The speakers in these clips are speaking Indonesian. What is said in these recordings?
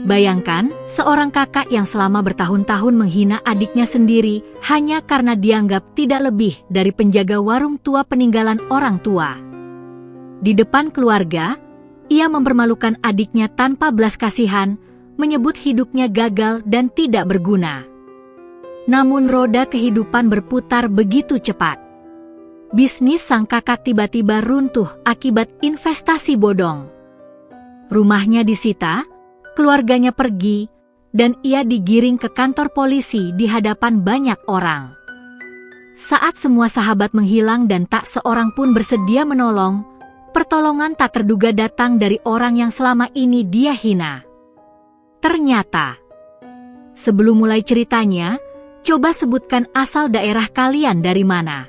Bayangkan, seorang kakak yang selama bertahun-tahun menghina adiknya sendiri hanya karena dianggap tidak lebih dari penjaga warung tua peninggalan orang tua. Di depan keluarga, ia mempermalukan adiknya tanpa belas kasihan, menyebut hidupnya gagal dan tidak berguna. Namun roda kehidupan berputar begitu cepat. Bisnis sang kakak tiba-tiba runtuh akibat investasi bodong. Rumahnya disita, keluarganya pergi, dan ia digiring ke kantor polisi di hadapan banyak orang. Saat semua sahabat menghilang dan tak seorang pun bersedia menolong, pertolongan tak terduga datang dari orang yang selama ini dia hina. Ternyata, sebelum mulai ceritanya, coba sebutkan asal daerah kalian dari mana.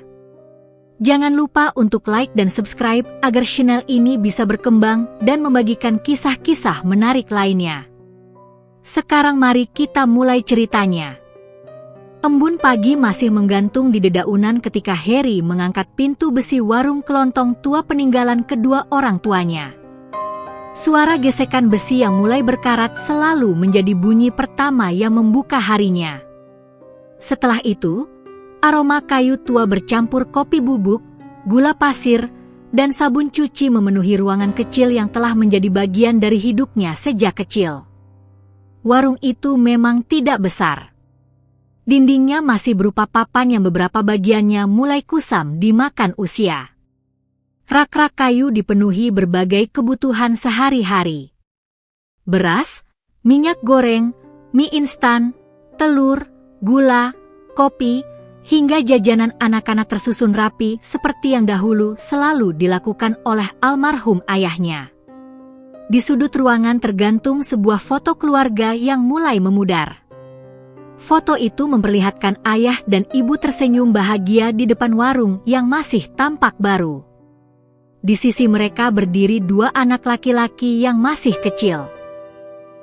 Jangan lupa untuk like dan subscribe agar channel ini bisa berkembang dan membagikan kisah-kisah menarik lainnya. Sekarang mari kita mulai ceritanya. Embun pagi masih menggantung di dedaunan ketika Harry mengangkat pintu besi warung kelontong tua peninggalan kedua orang tuanya. Suara gesekan besi yang mulai berkarat selalu menjadi bunyi pertama yang membuka harinya. Setelah itu, aroma kayu tua bercampur kopi bubuk, gula pasir, dan sabun cuci memenuhi ruangan kecil yang telah menjadi bagian dari hidupnya sejak kecil. Warung itu memang tidak besar. Dindingnya masih berupa papan yang beberapa bagiannya mulai kusam dimakan usia. Rak-rak kayu dipenuhi berbagai kebutuhan sehari-hari. Beras, minyak goreng, mie instan, telur, gula, kopi, hingga jajanan anak-anak tersusun rapi seperti yang dahulu selalu dilakukan oleh almarhum ayahnya. Di sudut ruangan tergantung sebuah foto keluarga yang mulai memudar. Foto itu memperlihatkan ayah dan ibu tersenyum bahagia di depan warung yang masih tampak baru. Di sisi mereka berdiri dua anak laki-laki yang masih kecil.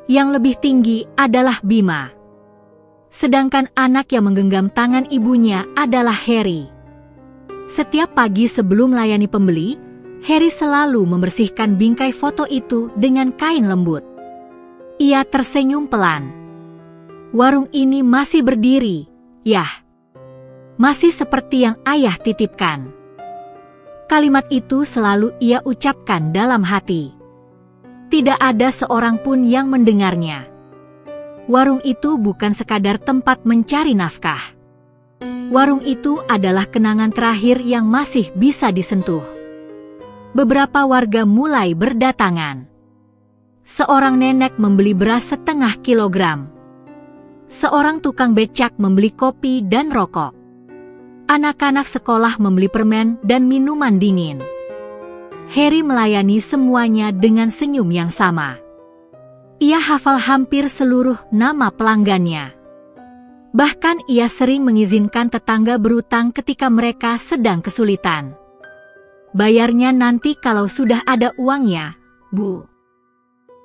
Yang lebih tinggi adalah Bima. Sedangkan anak yang menggenggam tangan ibunya adalah Harry. Setiap pagi sebelum melayani pembeli, Harry selalu membersihkan bingkai foto itu dengan kain lembut. Ia tersenyum pelan. Warung ini masih berdiri, yah. Masih seperti yang ayah titipkan. Kalimat itu selalu ia ucapkan dalam hati. Tidak ada seorang pun yang mendengarnya. Warung itu bukan sekadar tempat mencari nafkah. Warung itu adalah kenangan terakhir yang masih bisa disentuh. Beberapa warga mulai berdatangan. Seorang nenek membeli beras setengah kilogram. Seorang tukang becak membeli kopi dan rokok. Anak-anak sekolah membeli permen dan minuman dingin. Harry melayani semuanya dengan senyum yang sama. Ia hafal hampir seluruh nama pelanggannya. Bahkan ia sering mengizinkan tetangga berutang ketika mereka sedang kesulitan. Bayarnya nanti kalau sudah ada uangnya, Bu.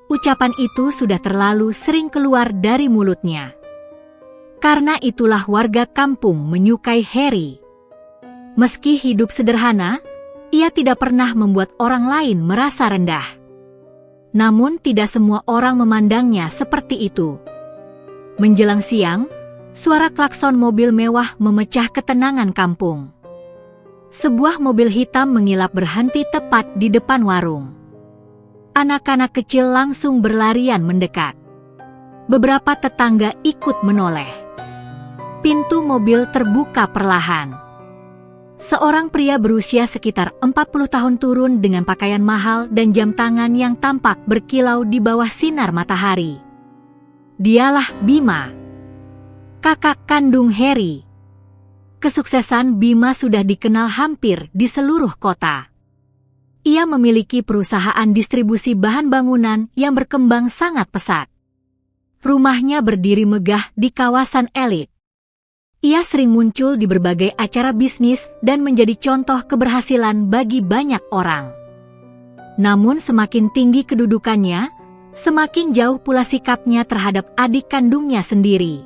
Ucapan itu sudah terlalu sering keluar dari mulutnya. Karena itulah warga kampung menyukai Harry. Meski hidup sederhana, ia tidak pernah membuat orang lain merasa rendah. Namun tidak semua orang memandangnya seperti itu. Menjelang siang, suara klakson mobil mewah memecah ketenangan kampung. Sebuah mobil hitam mengilap berhenti tepat di depan warung. Anak-anak kecil langsung berlarian mendekat. Beberapa tetangga ikut menoleh. Pintu mobil terbuka perlahan. Seorang pria berusia sekitar 40 tahun turun dengan pakaian mahal dan jam tangan yang tampak berkilau di bawah sinar matahari. Dialah Bima, kakak kandung Harry. Kesuksesan Bima sudah dikenal hampir di seluruh kota. Ia memiliki perusahaan distribusi bahan bangunan yang berkembang sangat pesat. Rumahnya berdiri megah di kawasan elit. Ia sering muncul di berbagai acara bisnis dan menjadi contoh keberhasilan bagi banyak orang. Namun semakin tinggi kedudukannya, semakin jauh pula sikapnya terhadap adik kandungnya sendiri.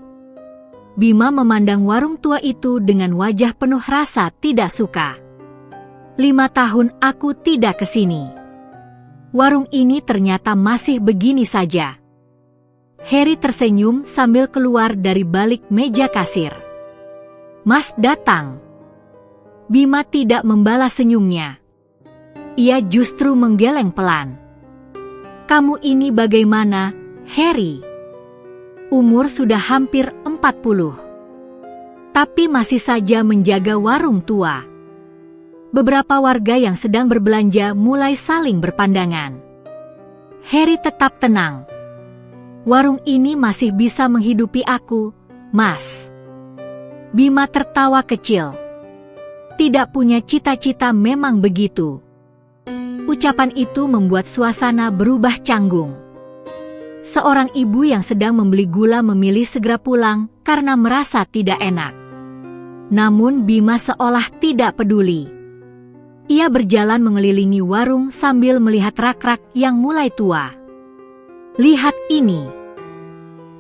Bima memandang warung tua itu dengan wajah penuh rasa tidak suka. 5 tahun aku tidak ke sini. Warung ini ternyata masih begini saja. Harry tersenyum sambil keluar dari balik meja kasir. "Mas datang." Bima tidak membalas senyumnya. Ia justru menggeleng pelan. "Kamu ini bagaimana, Harry? Umur sudah hampir 40. Tapi masih saja menjaga warung tua." Beberapa warga yang sedang berbelanja mulai saling berpandangan. Harry tetap tenang. "Warung ini masih bisa menghidupi aku, Mas." Bima tertawa kecil. "Tidak punya cita-cita memang begitu." Ucapan itu membuat suasana berubah canggung. Seorang ibu yang sedang membeli gula memilih segera pulang karena merasa tidak enak. Namun Bima seolah tidak peduli. Ia berjalan mengelilingi warung sambil melihat rak-rak yang mulai tua. "Lihat ini.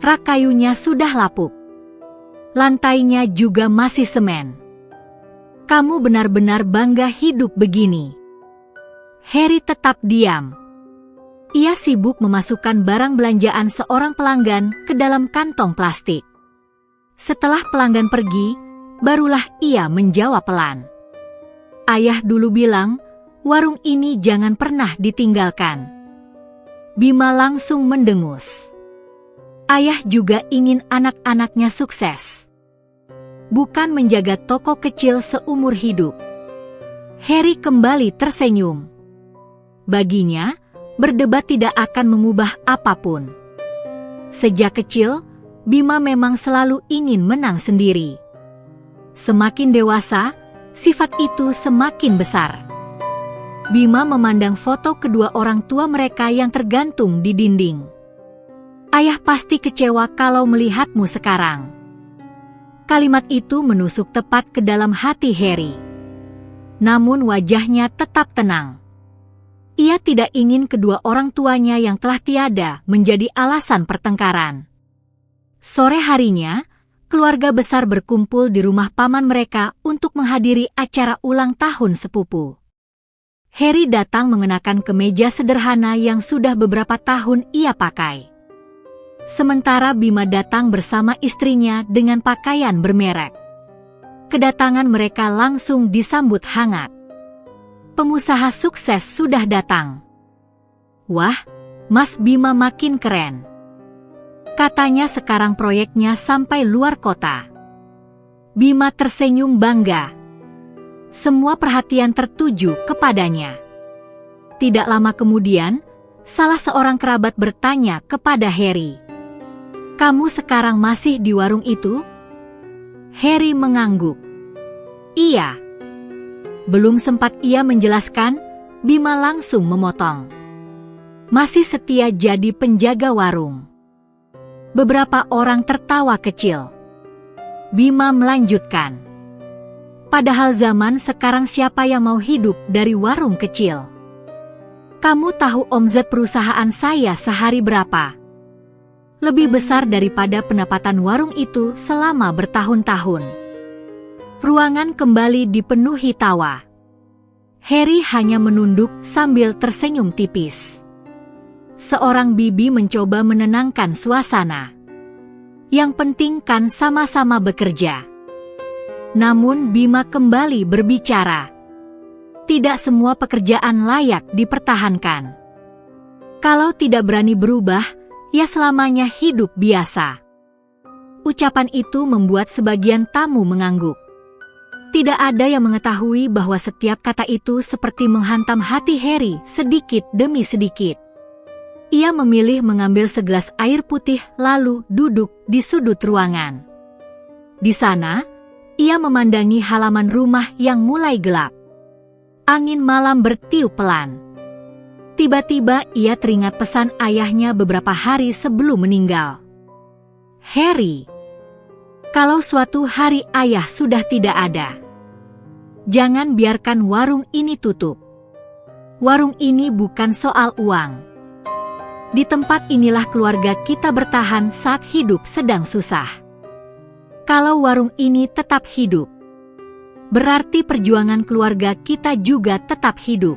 Rak kayunya sudah lapuk. Lantainya juga masih semen. Kamu benar-benar bangga hidup begini." Harry tetap diam. Ia sibuk memasukkan barang belanjaan seorang pelanggan ke dalam kantong plastik. Setelah pelanggan pergi, barulah ia menjawab pelan. "Ayah dulu bilang, warung ini jangan pernah ditinggalkan." Bima langsung mendengus. Ayah juga ingin anak-anaknya sukses, bukan menjaga toko kecil seumur hidup. Harry kembali tersenyum. Baginya, berdebat tidak akan mengubah apapun. Sejak kecil, Bima memang selalu ingin menang sendiri. Semakin dewasa, sifat itu semakin besar. Bima memandang foto kedua orang tua mereka yang tergantung di dinding. "Ayah pasti kecewa kalau melihatmu sekarang." Kalimat itu menusuk tepat ke dalam hati Harry. Namun wajahnya tetap tenang. Ia tidak ingin kedua orang tuanya yang telah tiada menjadi alasan pertengkaran. Sore harinya, keluarga besar berkumpul di rumah paman mereka untuk menghadiri acara ulang tahun sepupu. Harry datang mengenakan kemeja sederhana yang sudah beberapa tahun ia pakai. Sementara Bima datang bersama istrinya dengan pakaian bermerek. Kedatangan mereka langsung disambut hangat. Pengusaha sukses sudah datang. "Wah, Mas Bima makin keren. Katanya sekarang proyeknya sampai luar kota." Bima tersenyum bangga. Semua perhatian tertuju kepadanya. Tidak lama kemudian, salah seorang kerabat bertanya kepada Harry, "Kamu sekarang masih di warung itu?" Harry mengangguk. "Iya." Belum sempat ia menjelaskan, Bima langsung memotong. "Masih setia jadi penjaga warung." Beberapa orang tertawa kecil. Bima melanjutkan, "Padahal zaman sekarang siapa yang mau hidup dari warung kecil? Kamu tahu omzet perusahaan saya sehari berapa? Lebih besar daripada pendapatan warung itu selama bertahun-tahun." Ruangan kembali dipenuhi tawa. Harry hanya menunduk sambil tersenyum tipis. Seorang bibi mencoba menenangkan suasana. "Yang penting kan sama-sama bekerja." Namun Bima kembali berbicara. "Tidak semua pekerjaan layak dipertahankan. Kalau tidak berani berubah, ya selamanya hidup biasa." Ucapan itu membuat sebagian tamu mengangguk. Tidak ada yang mengetahui bahwa setiap kata itu seperti menghantam hati Harry sedikit demi sedikit. Ia memilih mengambil segelas air putih lalu duduk di sudut ruangan. Di sana, ia memandangi halaman rumah yang mulai gelap. Angin malam bertiup pelan. Tiba-tiba ia teringat pesan ayahnya beberapa hari sebelum meninggal. "Harry, kalau suatu hari ayah sudah tidak ada, jangan biarkan warung ini tutup. Warung ini bukan soal uang. Di tempat inilah keluarga kita bertahan saat hidup sedang susah. Kalau warung ini tetap hidup, berarti perjuangan keluarga kita juga tetap hidup."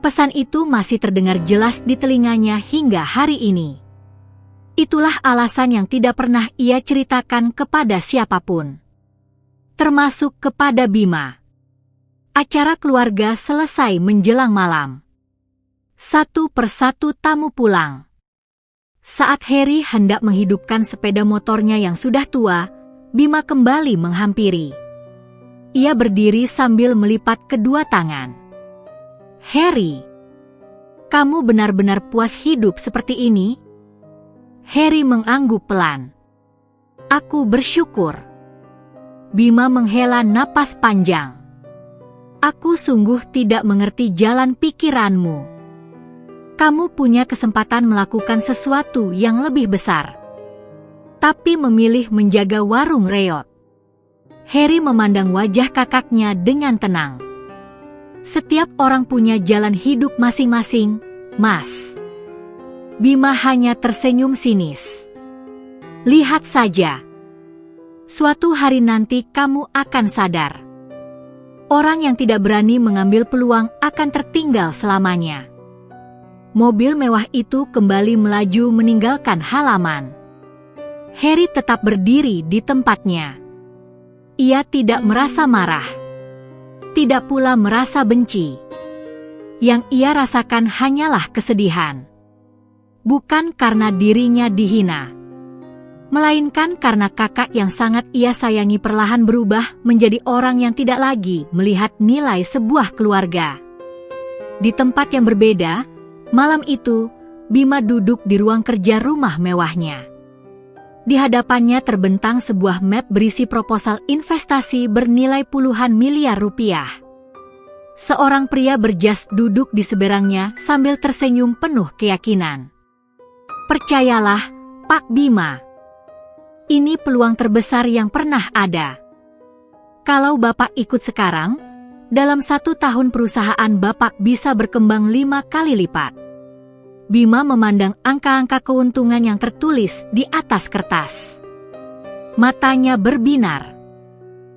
Pesan itu masih terdengar jelas di telinganya hingga hari ini. Itulah alasan yang tidak pernah ia ceritakan kepada siapapun, termasuk kepada Bima. Acara keluarga selesai menjelang malam. Satu persatu tamu pulang. Saat Harry hendak menghidupkan sepeda motornya yang sudah tua, Bima kembali menghampiri. Ia berdiri sambil melipat kedua tangan. "Harry, kamu benar-benar puas hidup seperti ini?" Harry mengangguk pelan. "Aku bersyukur." Bima menghela napas panjang. "Aku sungguh tidak mengerti jalan pikiranmu. Kamu punya kesempatan melakukan sesuatu yang lebih besar, tapi memilih menjaga warung reot." Harry memandang wajah kakaknya dengan tenang. "Setiap orang punya jalan hidup masing-masing, Mas." Bima hanya tersenyum sinis. "Lihat saja. Suatu hari nanti kamu akan sadar. Orang yang tidak berani mengambil peluang akan tertinggal selamanya." Mobil mewah itu kembali melaju meninggalkan halaman. Harry tetap berdiri di tempatnya. Ia tidak merasa marah, tidak pula merasa benci. Yang ia rasakan hanyalah kesedihan. Bukan karena dirinya dihina, melainkan karena kakak yang sangat ia sayangi perlahan berubah menjadi orang yang tidak lagi melihat nilai sebuah keluarga. Di tempat yang berbeda, malam itu, Bima duduk di ruang kerja rumah mewahnya. Di hadapannya terbentang sebuah map berisi proposal investasi bernilai puluhan miliar rupiah. Seorang pria berjas duduk di seberangnya sambil tersenyum penuh keyakinan. "Percayalah, Pak Bima. Ini peluang terbesar yang pernah ada. Kalau Bapak ikut sekarang, dalam 1 tahun perusahaan Bapak bisa berkembang 5 kali lipat." Bima memandang angka-angka keuntungan yang tertulis di atas kertas. Matanya berbinar.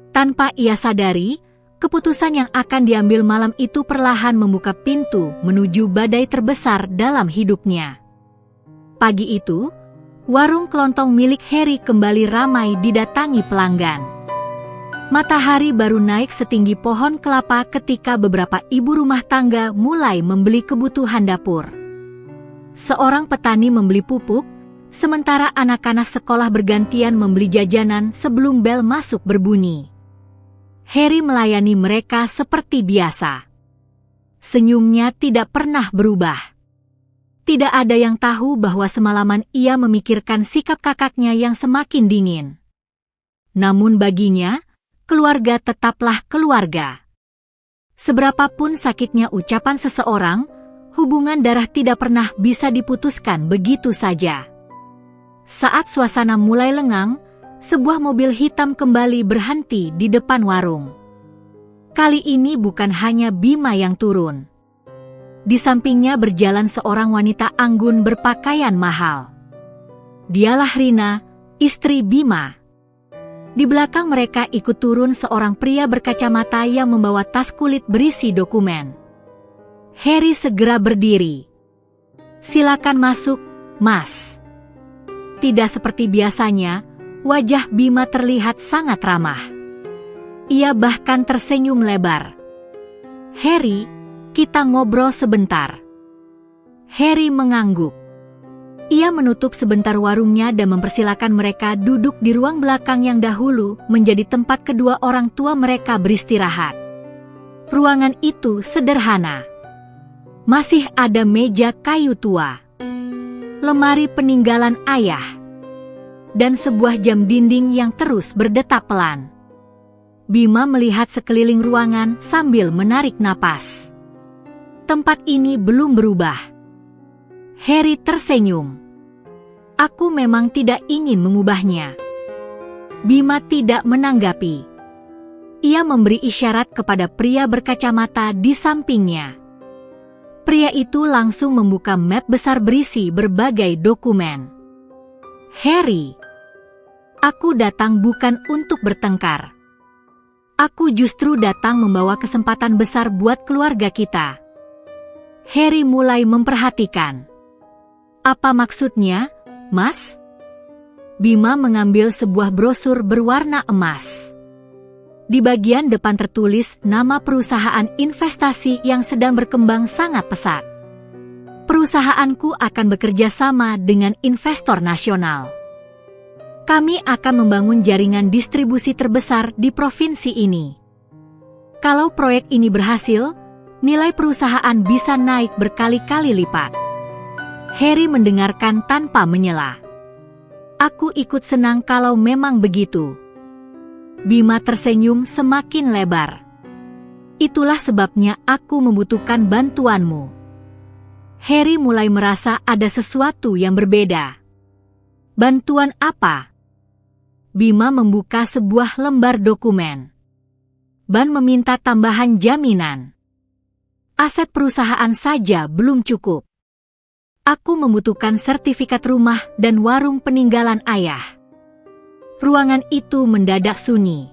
Tanpa ia sadari, keputusan yang akan diambil malam itu perlahan membuka pintu menuju badai terbesar dalam hidupnya. Pagi itu, warung kelontong milik Harry kembali ramai didatangi pelanggan. Matahari baru naik setinggi pohon kelapa ketika beberapa ibu rumah tangga mulai membeli kebutuhan dapur. Seorang petani membeli pupuk, sementara anak-anak sekolah bergantian membeli jajanan sebelum bel masuk berbunyi. Harry melayani mereka seperti biasa. Senyumnya tidak pernah berubah. Tidak ada yang tahu bahwa semalaman ia memikirkan sikap kakaknya yang semakin dingin. Namun baginya, keluarga tetaplah keluarga. Seberapapun sakitnya ucapan seseorang, hubungan darah tidak pernah bisa diputuskan begitu saja. Saat suasana mulai lengang, sebuah mobil hitam kembali berhenti di depan warung. Kali ini bukan hanya Bima yang turun. Di sampingnya berjalan seorang wanita anggun berpakaian mahal. Dialah Rina, istri Bima. Di belakang mereka ikut turun seorang pria berkacamata yang membawa tas kulit berisi dokumen. Harry segera berdiri. "Silakan masuk, Mas." Tidak seperti biasanya, wajah Bima terlihat sangat ramah. Ia bahkan tersenyum lebar. "Harry, kita ngobrol sebentar." Harry mengangguk. Ia menutup sebentar warungnya dan mempersilakan mereka duduk di ruang belakang yang dahulu menjadi tempat kedua orang tua mereka beristirahat. Ruangan itu sederhana. Masih ada meja kayu tua, lemari peninggalan ayah, dan sebuah jam dinding yang terus berdetak pelan. Bima melihat sekeliling ruangan sambil menarik napas. Tempat ini belum berubah. Harry tersenyum. "Aku memang tidak ingin mengubahnya." Bima tidak menanggapi. Ia memberi isyarat kepada pria berkacamata di sampingnya. Pria itu langsung membuka map besar berisi berbagai dokumen. "Harry, aku datang bukan untuk bertengkar. Aku justru datang membawa kesempatan besar buat keluarga kita." Harry mulai memperhatikan. "Apa maksudnya, Mas?" Bima mengambil sebuah brosur berwarna emas. Di bagian depan tertulis nama perusahaan investasi yang sedang berkembang sangat pesat. "Perusahaanku akan bekerja sama dengan investor nasional. Kami akan membangun jaringan distribusi terbesar di provinsi ini. Kalau proyek ini berhasil, nilai perusahaan bisa naik berkali-kali lipat." Harry mendengarkan tanpa menyela. "Aku ikut senang kalau memang begitu." Bima tersenyum semakin lebar. "Itulah sebabnya aku membutuhkan bantuanmu." Harry mulai merasa ada sesuatu yang berbeda. "Bantuan apa?" Bima membuka sebuah lembar dokumen. "Ban meminta tambahan jaminan. Aset perusahaan saja belum cukup. Aku membutuhkan sertifikat rumah dan warung peninggalan ayah." Ruangan itu mendadak sunyi.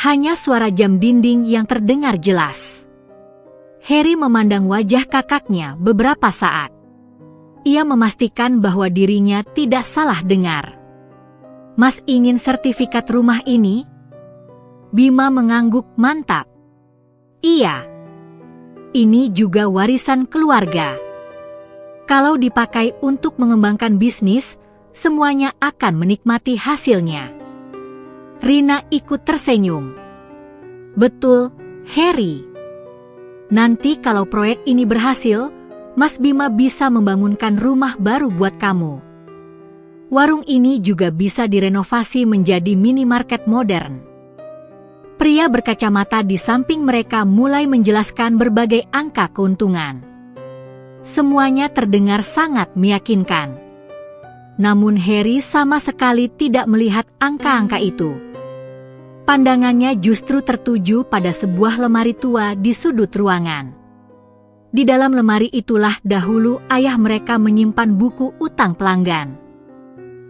Hanya suara jam dinding yang terdengar jelas. Harry memandang wajah kakaknya beberapa saat. Ia memastikan bahwa dirinya tidak salah dengar. "Mas ingin sertifikat rumah ini?" Bima mengangguk mantap. "Iya. Ini juga warisan keluarga. Kalau dipakai untuk mengembangkan bisnis, semuanya akan menikmati hasilnya." Rina ikut tersenyum. "Betul, Harry. Nanti kalau proyek ini berhasil, Mas Bima bisa membangunkan rumah baru buat kamu. Warung ini juga bisa direnovasi menjadi minimarket modern." Pria berkacamata di samping mereka mulai menjelaskan berbagai angka keuntungan. Semuanya terdengar sangat meyakinkan. Namun Harry sama sekali tidak melihat angka-angka itu. Pandangannya justru tertuju pada sebuah lemari tua di sudut ruangan. Di dalam lemari itulah dahulu ayah mereka menyimpan buku utang pelanggan.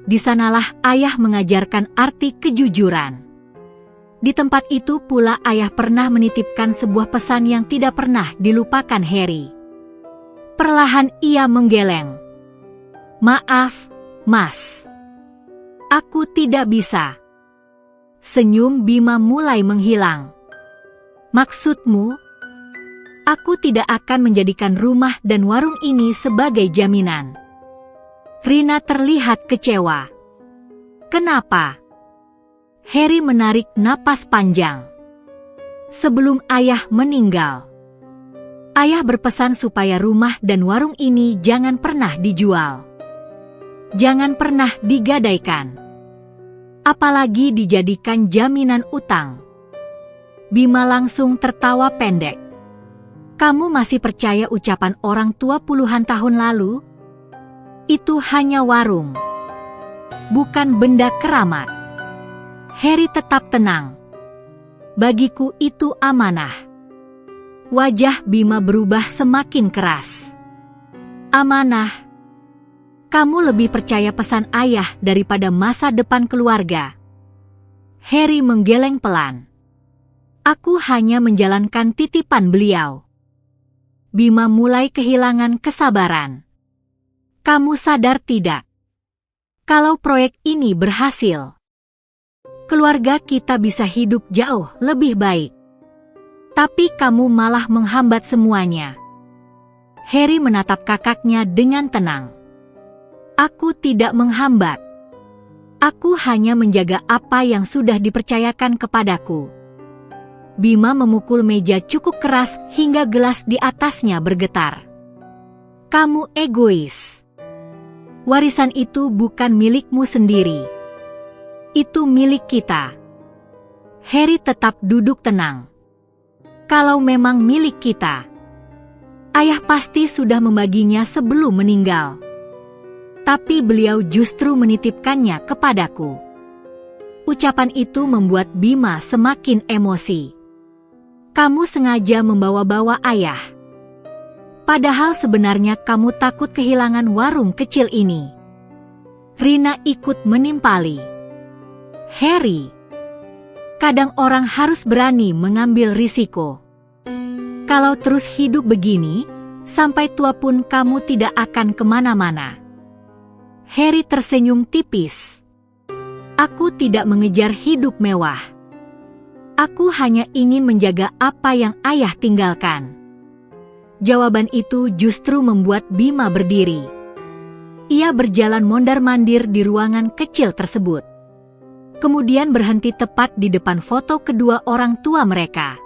Di sanalah ayah mengajarkan arti kejujuran. Di tempat itu pula ayah pernah menitipkan sebuah pesan yang tidak pernah dilupakan Harry. Perlahan ia menggeleng. "Maaf, Mas. Aku tidak bisa." Senyum Bima mulai menghilang. "Maksudmu?" "Aku tidak akan menjadikan rumah dan warung ini sebagai jaminan." Rina terlihat kecewa. "Kenapa?" Harry menarik napas panjang. "Sebelum ayah meninggal, ayah berpesan supaya rumah dan warung ini jangan pernah dijual. Jangan pernah digadaikan. Apalagi dijadikan jaminan utang." Bima langsung tertawa pendek. "Kamu masih percaya ucapan orang tua puluhan tahun lalu? Itu hanya warung, bukan benda keramat." Harry tetap tenang. "Bagiku itu amanah." Wajah Bima berubah semakin keras. "Amanah? Kamu lebih percaya pesan ayah daripada masa depan keluarga?" Harry menggeleng pelan. "Aku hanya menjalankan titipan beliau." Bima mulai kehilangan kesabaran. "Kamu sadar tidak? Kalau proyek ini berhasil, keluarga kita bisa hidup jauh lebih baik. Tapi kamu malah menghambat semuanya." Harry menatap kakaknya dengan tenang. "Aku tidak menghambat. Aku hanya menjaga apa yang sudah dipercayakan kepadaku." Bima memukul meja cukup keras hingga gelas di atasnya bergetar. "Kamu egois. Warisan itu bukan milikmu sendiri. Itu milik kita." Harry tetap duduk tenang. "Kalau memang milik kita, ayah pasti sudah membaginya sebelum meninggal. Tapi beliau justru menitipkannya kepadaku." Ucapan itu membuat Bima semakin emosi. "Kamu sengaja membawa-bawa ayah. Padahal sebenarnya kamu takut kehilangan warung kecil ini." Rina ikut menimpali. "Harry, kadang orang harus berani mengambil risiko. Kalau terus hidup begini, sampai tua pun kamu tidak akan kemana-mana." Harry tersenyum tipis. Aku tidak mengejar hidup mewah. Aku hanya ingin menjaga apa yang ayah tinggalkan. Jawaban itu justru membuat Bima berdiri. Ia berjalan mondar-mandir di ruangan kecil tersebut. Kemudian berhenti tepat di depan foto kedua orang tua mereka.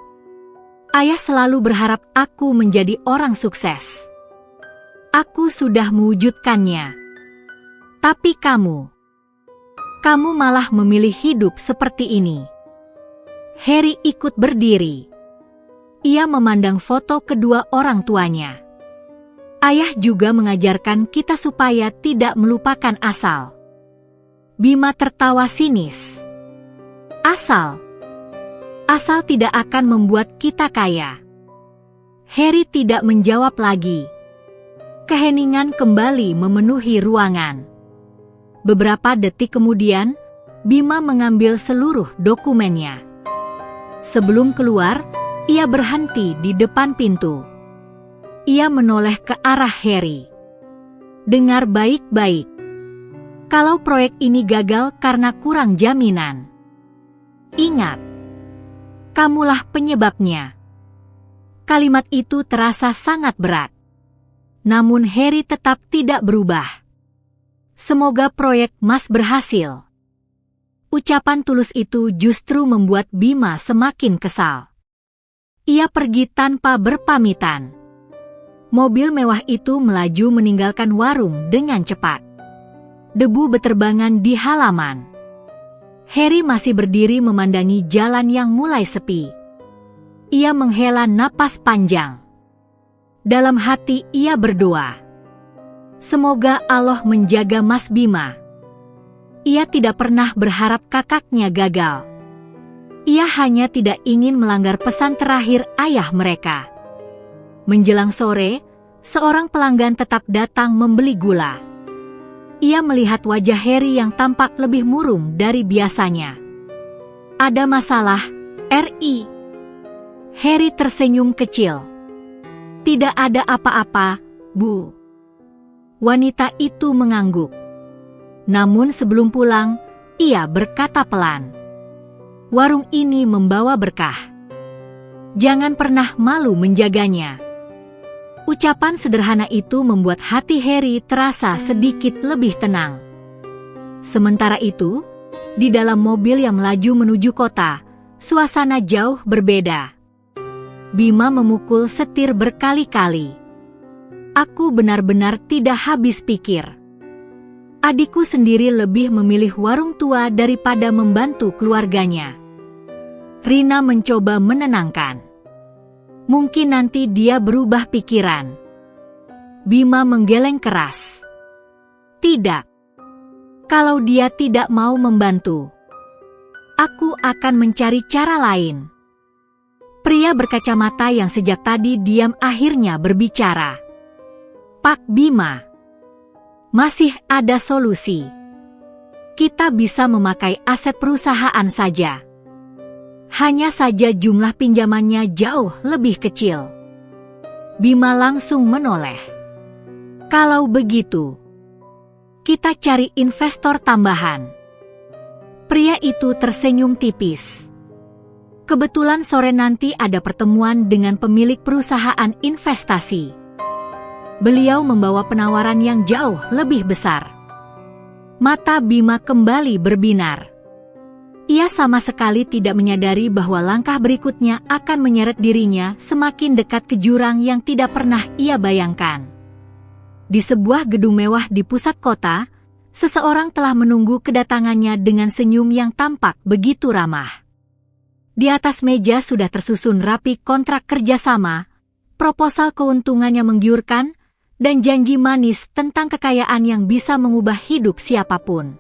Ayah selalu berharap aku menjadi orang sukses. Aku sudah mewujudkannya. Tapi kamu malah memilih hidup seperti ini. Harry ikut berdiri. Ia memandang foto kedua orang tuanya. Ayah juga mengajarkan kita supaya tidak melupakan asal. Bima tertawa sinis. Asal tidak akan membuat kita kaya. Harry tidak menjawab lagi. Keheningan kembali memenuhi ruangan. Beberapa detik kemudian, Bima mengambil seluruh dokumennya. Sebelum keluar, ia berhenti di depan pintu. Ia menoleh ke arah Harry. Dengar baik-baik. Kalau proyek ini gagal karena kurang jaminan, ingat, kamulah penyebabnya. Kalimat itu terasa sangat berat. Namun Harry tetap tidak berubah. Semoga proyek Mas berhasil. Ucapan tulus itu justru membuat Bima semakin kesal. Ia pergi tanpa berpamitan. Mobil mewah itu melaju meninggalkan warung dengan cepat. Debu beterbangan di halaman. Harry masih berdiri memandangi jalan yang mulai sepi. Ia menghela napas panjang. Dalam hati ia berdoa. Semoga Allah menjaga Mas Bima. Ia tidak pernah berharap kakaknya gagal. Ia hanya tidak ingin melanggar pesan terakhir ayah mereka. Menjelang sore, seorang pelanggan tetap datang membeli gula. Ia melihat wajah Harry yang tampak lebih murung dari biasanya. Ada masalah, Ri? Harry tersenyum kecil. Tidak ada apa-apa, Bu. Wanita itu mengangguk. Namun sebelum pulang, ia berkata pelan. Warung ini membawa berkah. Jangan pernah malu menjaganya. Ucapan sederhana itu membuat hati Harry terasa sedikit lebih tenang. Sementara itu, di dalam mobil yang melaju menuju kota, suasana jauh berbeda. Bima memukul setir berkali-kali. Aku benar-benar tidak habis pikir. Adikku sendiri lebih memilih warung tua daripada membantu keluarganya. Rina mencoba menenangkan. Mungkin nanti dia berubah pikiran. Bima menggeleng keras. Tidak. Kalau dia tidak mau membantu, aku akan mencari cara lain. Pria berkacamata yang sejak tadi diam akhirnya berbicara. Pak Bima, masih ada solusi. Kita bisa memakai aset perusahaan saja. Hanya saja jumlah pinjamannya jauh lebih kecil. Bima langsung menoleh. Kalau begitu, kita cari investor tambahan. Pria itu tersenyum tipis. Kebetulan sore nanti ada pertemuan dengan pemilik perusahaan investasi. Beliau membawa penawaran yang jauh lebih besar. Mata Bima kembali berbinar. Ia sama sekali tidak menyadari bahwa langkah berikutnya akan menyeret dirinya semakin dekat ke jurang yang tidak pernah ia bayangkan. Di sebuah gedung mewah di pusat kota, seseorang telah menunggu kedatangannya dengan senyum yang tampak begitu ramah. Di atas meja sudah tersusun rapi kontrak kerjasama, proposal keuntungan yang menggiurkan, dan janji manis tentang kekayaan yang bisa mengubah hidup siapapun.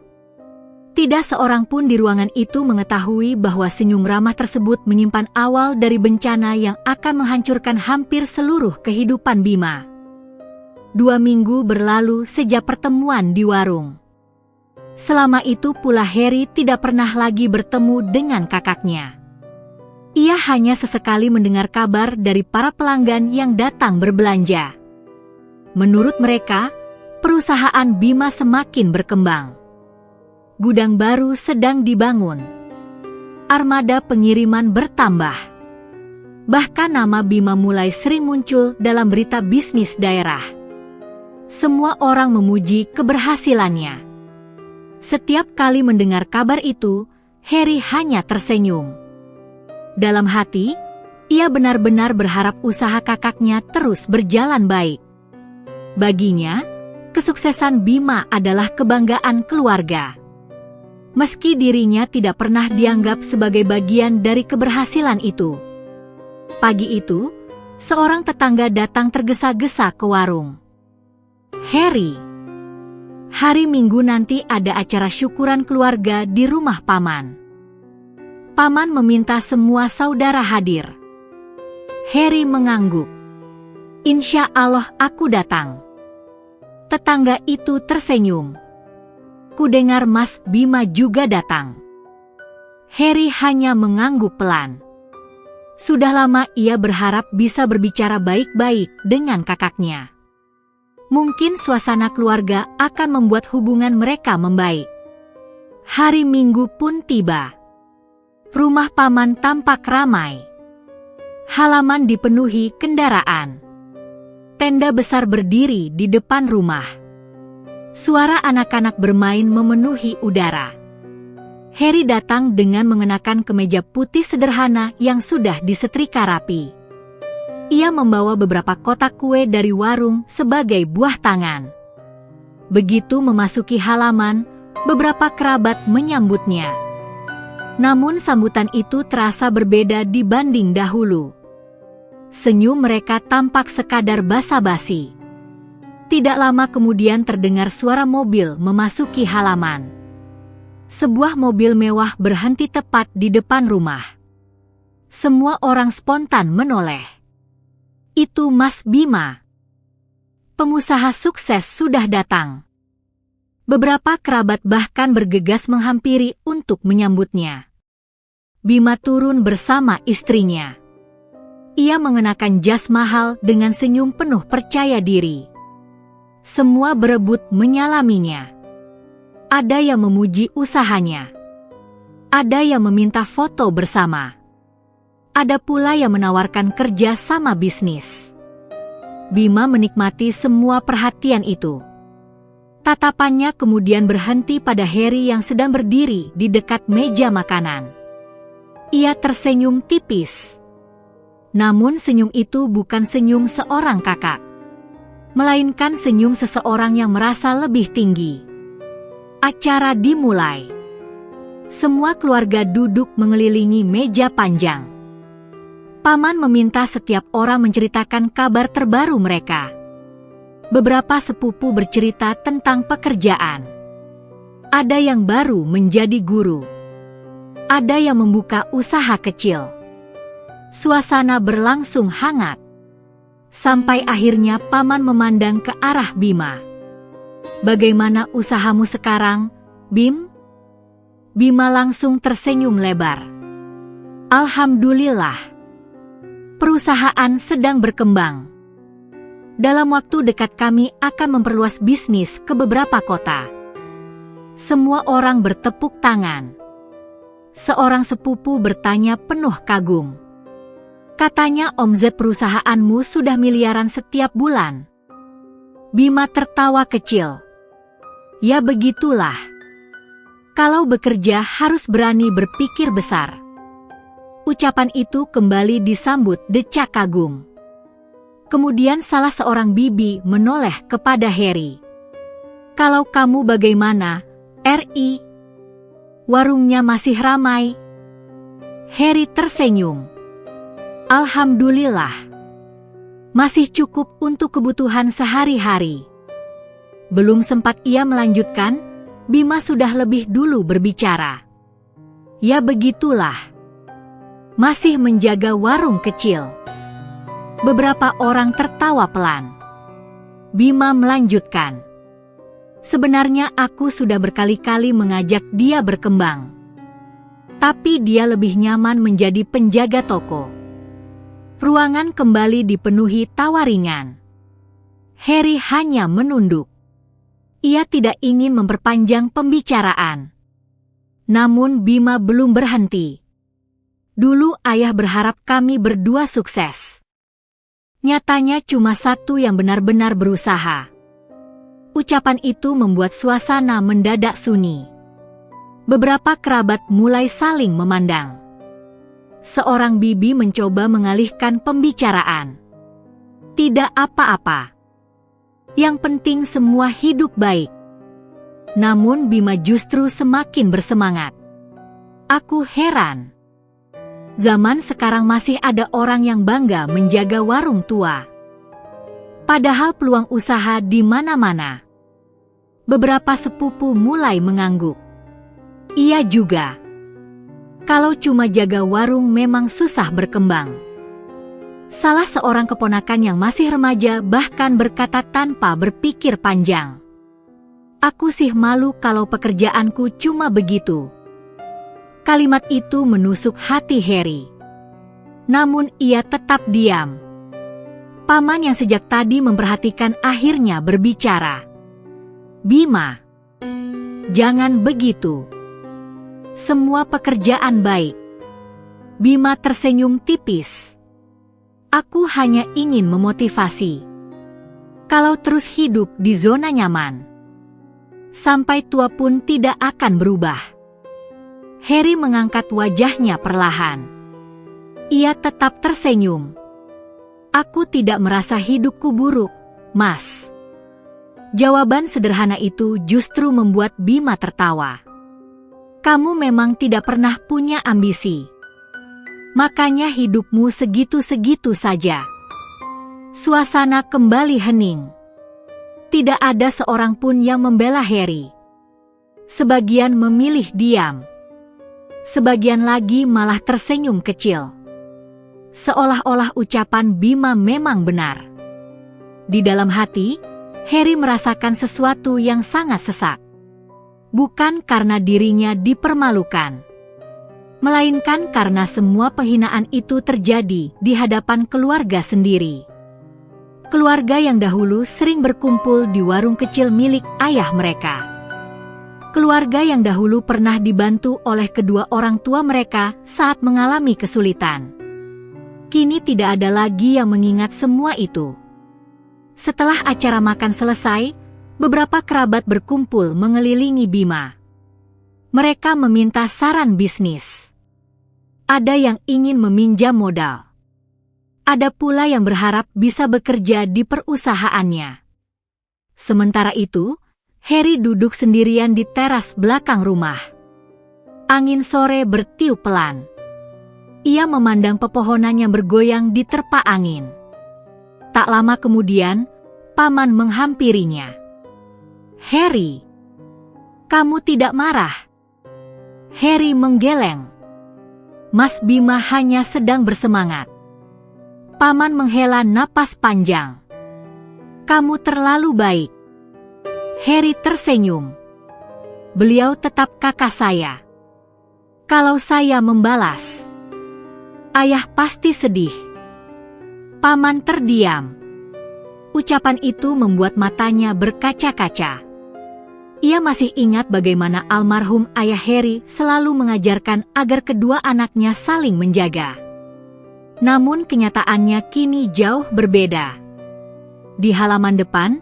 Tidak seorang pun di ruangan itu mengetahui bahwa senyum ramah tersebut menyimpan awal dari bencana yang akan menghancurkan hampir seluruh kehidupan Bima. 2 minggu berlalu sejak pertemuan di warung. Selama itu pula Harry tidak pernah lagi bertemu dengan kakaknya. Ia hanya sesekali mendengar kabar dari para pelanggan yang datang berbelanja. Menurut mereka, Perusahaan Bima semakin berkembang. Gudang baru sedang dibangun. Armada pengiriman bertambah. Bahkan nama Bima mulai sering muncul dalam berita bisnis daerah. Semua orang memuji keberhasilannya. Setiap kali mendengar kabar itu, Harry hanya tersenyum. Dalam hati, ia benar-benar berharap usaha kakaknya terus berjalan baik. Baginya, kesuksesan Bima adalah kebanggaan keluarga. Meski dirinya tidak pernah dianggap sebagai bagian dari keberhasilan itu. Pagi itu, seorang tetangga datang tergesa-gesa ke warung. "Harry, hari Minggu nanti ada acara syukuran keluarga di rumah Paman. Paman meminta semua saudara hadir." Harry mengangguk. "Insya Allah aku datang." Tetangga itu tersenyum. "Kudengar Mas Bima juga datang." Harry hanya mengangguk pelan. Sudah lama ia berharap bisa berbicara baik-baik dengan kakaknya. Mungkin suasana keluarga akan membuat hubungan mereka membaik. Hari Minggu pun tiba. Rumah Paman tampak ramai. Halaman dipenuhi kendaraan. Tenda besar berdiri di depan rumah. Suara anak-anak bermain memenuhi udara. Harry datang dengan mengenakan kemeja putih sederhana yang sudah disetrika rapi. Ia membawa beberapa kotak kue dari warung sebagai buah tangan. Begitu memasuki halaman, beberapa kerabat menyambutnya. Namun sambutan itu terasa berbeda dibanding dahulu. Senyum mereka tampak sekadar basa-basi. Tidak lama kemudian terdengar suara mobil memasuki halaman. Sebuah mobil mewah berhenti tepat di depan rumah. Semua orang spontan menoleh. Itu Mas Bima. Pengusaha sukses sudah datang. Beberapa kerabat bahkan bergegas menghampiri untuk menyambutnya. Bima turun bersama istrinya. Ia mengenakan jas mahal dengan senyum penuh percaya diri. Semua berebut menyalaminya. Ada yang memuji usahanya. Ada yang meminta foto bersama. Ada pula yang menawarkan kerja sama bisnis. Bima menikmati semua perhatian itu. Tatapannya kemudian berhenti pada Harry yang sedang berdiri di dekat meja makanan. Ia tersenyum tipis. Namun senyum itu bukan senyum seorang kakak, melainkan senyum seseorang yang merasa lebih tinggi. Acara dimulai. Semua keluarga duduk mengelilingi meja panjang. Paman meminta setiap orang menceritakan kabar terbaru mereka. Beberapa sepupu bercerita tentang pekerjaan. Ada yang baru menjadi guru. Ada yang membuka usaha kecil. Suasana berlangsung hangat. Sampai akhirnya Paman memandang ke arah Bima. "Bagaimana usahamu sekarang, Bim?" Bima langsung tersenyum lebar. "Alhamdulillah. Perusahaan sedang berkembang. Dalam waktu dekat kami akan memperluas bisnis ke beberapa kota." Semua orang bertepuk tangan. Seorang sepupu bertanya penuh kagum. "Katanya omzet perusahaanmu sudah miliaran setiap bulan." Bima tertawa kecil. "Ya begitulah. Kalau bekerja harus berani berpikir besar." Ucapan itu kembali disambut decak kagum. Kemudian salah seorang bibi menoleh kepada Harry. "Kalau kamu bagaimana, Ri? Warungnya masih ramai?" Harry tersenyum. "Alhamdulillah. Masih cukup untuk kebutuhan sehari-hari." Belum sempat ia melanjutkan, Bima sudah lebih dulu berbicara. "Ya begitulah. Masih menjaga warung kecil." Beberapa orang tertawa pelan. Bima melanjutkan. "Sebenarnya aku sudah berkali-kali mengajak dia berkembang. Tapi dia lebih nyaman menjadi penjaga toko." Ruangan kembali dipenuhi tawa ringan. Harry hanya menunduk. Ia tidak ingin memperpanjang pembicaraan. Namun Bima belum berhenti. Dulu ayah berharap kami berdua sukses. Nyatanya cuma satu yang benar-benar berusaha. Ucapan itu membuat suasana mendadak sunyi. Beberapa kerabat mulai saling memandang. Seorang bibi mencoba mengalihkan pembicaraan. Tidak apa-apa. Yang penting semua hidup baik. Namun Bima justru semakin bersemangat. Aku heran. Zaman sekarang masih ada orang yang bangga menjaga warung tua. Padahal peluang usaha di mana-mana. Beberapa sepupu mulai mengangguk. Ia juga. Kalau cuma jaga warung memang susah berkembang. Salah seorang keponakan yang masih remaja bahkan berkata tanpa berpikir panjang. Aku sih malu kalau pekerjaanku cuma begitu. Kalimat itu menusuk hati Harry. Namun ia tetap diam. Paman yang sejak tadi memperhatikan akhirnya berbicara. Bima, jangan begitu. Semua pekerjaan baik. Bima tersenyum tipis. Aku hanya ingin memotivasi. Kalau terus hidup di zona nyaman, sampai tua pun tidak akan berubah. Harry mengangkat wajahnya perlahan. Ia tetap tersenyum. Aku tidak merasa hidupku buruk, Mas. Jawaban sederhana itu justru membuat Bima tertawa. Kamu memang tidak pernah punya ambisi. Makanya hidupmu segitu-segitu saja. Suasana kembali hening. Tidak ada seorang pun yang membela Harry. Sebagian memilih diam. Sebagian lagi malah tersenyum kecil. Seolah-olah ucapan Bima memang benar. Di dalam hati, Harry merasakan sesuatu yang sangat sesak. Bukan karena dirinya dipermalukan, melainkan karena semua penghinaan itu terjadi di hadapan keluarga sendiri. Keluarga yang dahulu sering berkumpul di warung kecil milik ayah mereka. Keluarga yang dahulu pernah dibantu oleh kedua orang tua mereka saat mengalami kesulitan. Kini tidak ada lagi yang mengingat semua itu. Setelah acara makan selesai, beberapa kerabat berkumpul mengelilingi Bima. Mereka meminta saran bisnis. Ada yang ingin meminjam modal. Ada pula yang berharap bisa bekerja di perusahaannya. Sementara itu, Harry duduk sendirian di teras belakang rumah. Angin sore bertiup pelan. Ia memandang pepohonan yang bergoyang di terpa angin. Tak lama kemudian, paman menghampirinya. Harry, kamu tidak marah? Harry menggeleng. Mas Bima hanya sedang bersemangat. Paman menghela napas panjang. Kamu terlalu baik. Harry tersenyum. Beliau tetap kakak saya. Kalau saya membalas, ayah pasti sedih. Paman terdiam. Ucapan itu membuat matanya berkaca-kaca. Ia masih ingat bagaimana almarhum ayah Harry selalu mengajarkan agar kedua anaknya saling menjaga. Namun kenyataannya kini jauh berbeda. Di halaman depan,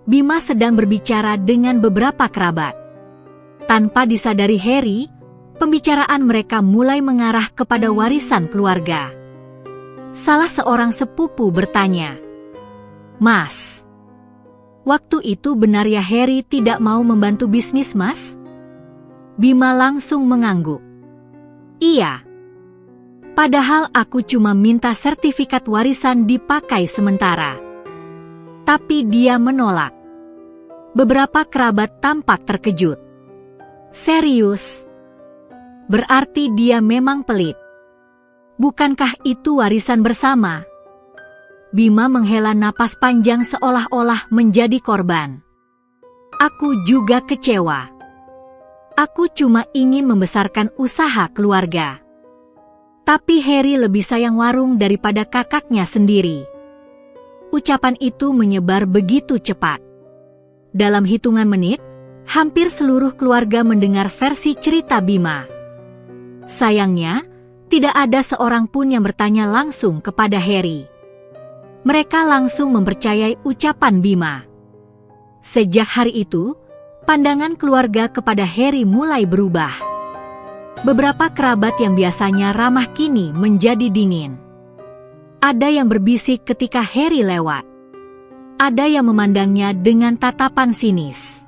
Bima sedang berbicara dengan beberapa kerabat. Tanpa disadari Harry, pembicaraan mereka mulai mengarah kepada warisan keluarga. Salah seorang sepupu bertanya, Mas, waktu itu benar ya Harry tidak mau membantu bisnis Mas? Bima langsung mengangguk. Iya. Padahal aku cuma minta sertifikat warisan dipakai sementara. Tapi dia menolak. Beberapa kerabat tampak terkejut. Serius? Berarti dia memang pelit. Bukankah itu warisan bersama? Bima menghela napas panjang seolah-olah menjadi korban. Aku juga kecewa. Aku cuma ingin membesarkan usaha keluarga. Tapi Harry lebih sayang warung daripada kakaknya sendiri. Ucapan itu menyebar begitu cepat. Dalam hitungan menit, hampir seluruh keluarga mendengar versi cerita Bima. Sayangnya, tidak ada seorang pun yang bertanya langsung kepada Harry. Mereka langsung mempercayai ucapan Bima. Sejak hari itu, pandangan keluarga kepada Harry mulai berubah. Beberapa kerabat yang biasanya ramah kini menjadi dingin. Ada yang berbisik ketika Harry lewat. Ada yang memandangnya dengan tatapan sinis.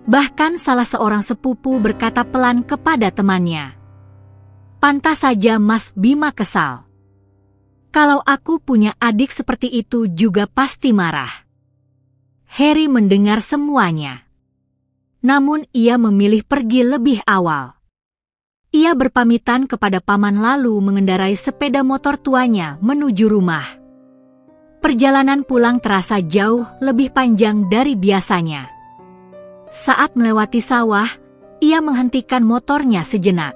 Bahkan salah seorang sepupu berkata pelan kepada temannya, "Pantas saja Mas Bima kesal. Kalau aku punya adik seperti itu juga pasti marah." Harry mendengar semuanya. Namun ia memilih pergi lebih awal. Ia berpamitan kepada paman lalu mengendarai sepeda motor tuanya menuju rumah. Perjalanan pulang terasa jauh lebih panjang dari biasanya. Saat melewati sawah, ia menghentikan motornya sejenak.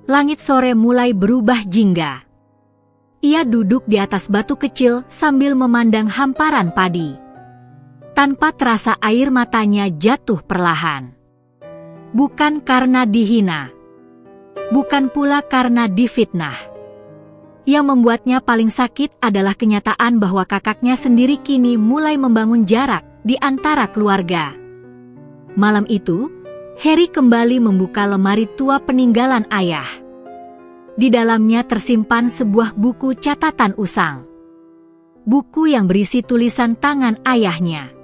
Langit sore mulai berubah jingga. Ia duduk di atas batu kecil sambil memandang hamparan padi. Tanpa terasa air matanya jatuh perlahan. Bukan karena dihina. Bukan pula karena difitnah. Yang membuatnya paling sakit adalah kenyataan bahwa kakaknya sendiri kini mulai membangun jarak di antara keluarga. Malam itu, Harry kembali membuka lemari tua peninggalan ayah. Di dalamnya tersimpan sebuah buku catatan usang. Buku yang berisi tulisan tangan ayahnya.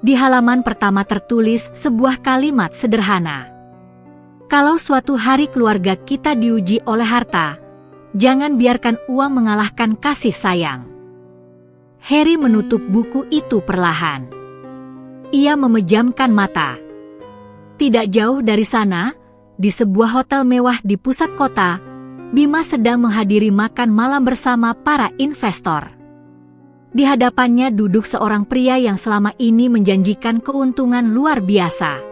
Di halaman pertama tertulis sebuah kalimat sederhana. "Kalau suatu hari keluarga kita diuji oleh harta, jangan biarkan uang mengalahkan kasih sayang." Harry menutup buku itu perlahan. Ia memejamkan mata. Tidak jauh dari sana, di sebuah hotel mewah di pusat kota, Bima sedang menghadiri makan malam bersama para investor. Di hadapannya duduk seorang pria yang selama ini menjanjikan keuntungan luar biasa.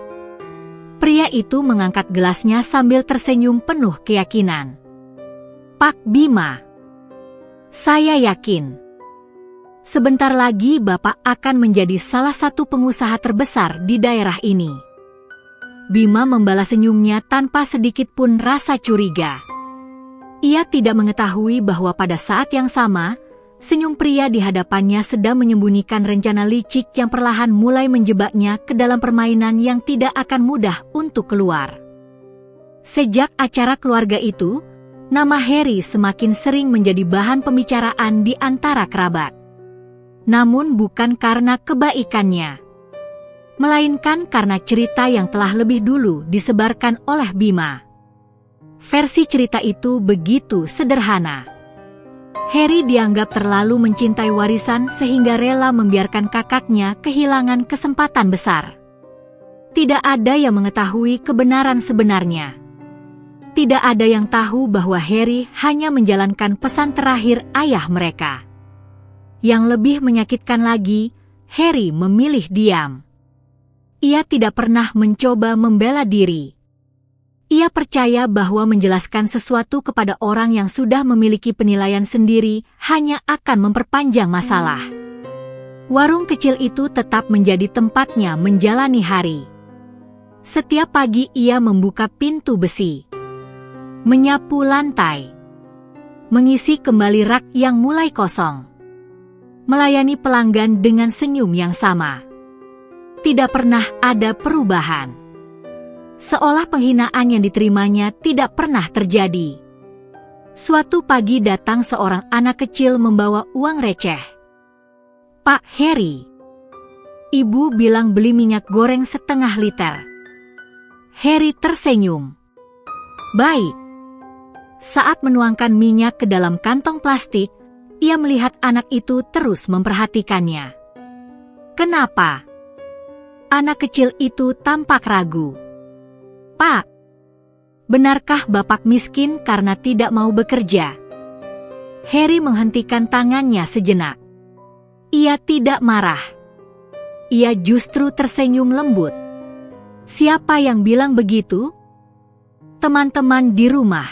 Pria itu mengangkat gelasnya sambil tersenyum penuh keyakinan. "Pak Bima, saya yakin sebentar lagi Bapak akan menjadi salah satu pengusaha terbesar di daerah ini." Bima membalas senyumnya tanpa sedikit pun rasa curiga. Ia tidak mengetahui bahwa pada saat yang sama, senyum pria di hadapannya sedang menyembunyikan rencana licik yang perlahan mulai menjebaknya ke dalam permainan yang tidak akan mudah untuk keluar. Sejak acara keluarga itu, nama Harry semakin sering menjadi bahan pembicaraan di antara kerabat. Namun bukan karena kebaikannya, melainkan karena cerita yang telah lebih dulu disebarkan oleh Bima. Versi cerita itu begitu sederhana. Harry dianggap terlalu mencintai warisan sehingga rela membiarkan kakaknya kehilangan kesempatan besar. Tidak ada yang mengetahui kebenaran sebenarnya. Tidak ada yang tahu bahwa Harry hanya menjalankan pesan terakhir ayah mereka. Yang lebih menyakitkan lagi, Harry memilih diam. Ia tidak pernah mencoba membela diri. Ia percaya bahwa menjelaskan sesuatu kepada orang yang sudah memiliki penilaian sendiri hanya akan memperpanjang masalah. Warung kecil itu tetap menjadi tempatnya menjalani hari. Setiap pagi ia membuka pintu besi, menyapu lantai, mengisi kembali rak yang mulai kosong, melayani pelanggan dengan senyum yang sama. Tidak pernah ada perubahan. Seolah penghinaan yang diterimanya tidak pernah terjadi. Suatu pagi datang seorang anak kecil membawa uang receh. "Pak Harry, Ibu bilang beli minyak goreng setengah liter." Harry tersenyum. "Baik." Saat menuangkan minyak ke dalam kantong plastik, ia melihat anak itu terus memperhatikannya. "Kenapa?" Anak kecil itu tampak ragu. "Pak, benarkah Bapak miskin karena tidak mau bekerja?" Harry menghentikan tangannya sejenak. Ia tidak marah. Ia justru tersenyum lembut. "Siapa yang bilang begitu?" "Teman-teman di rumah.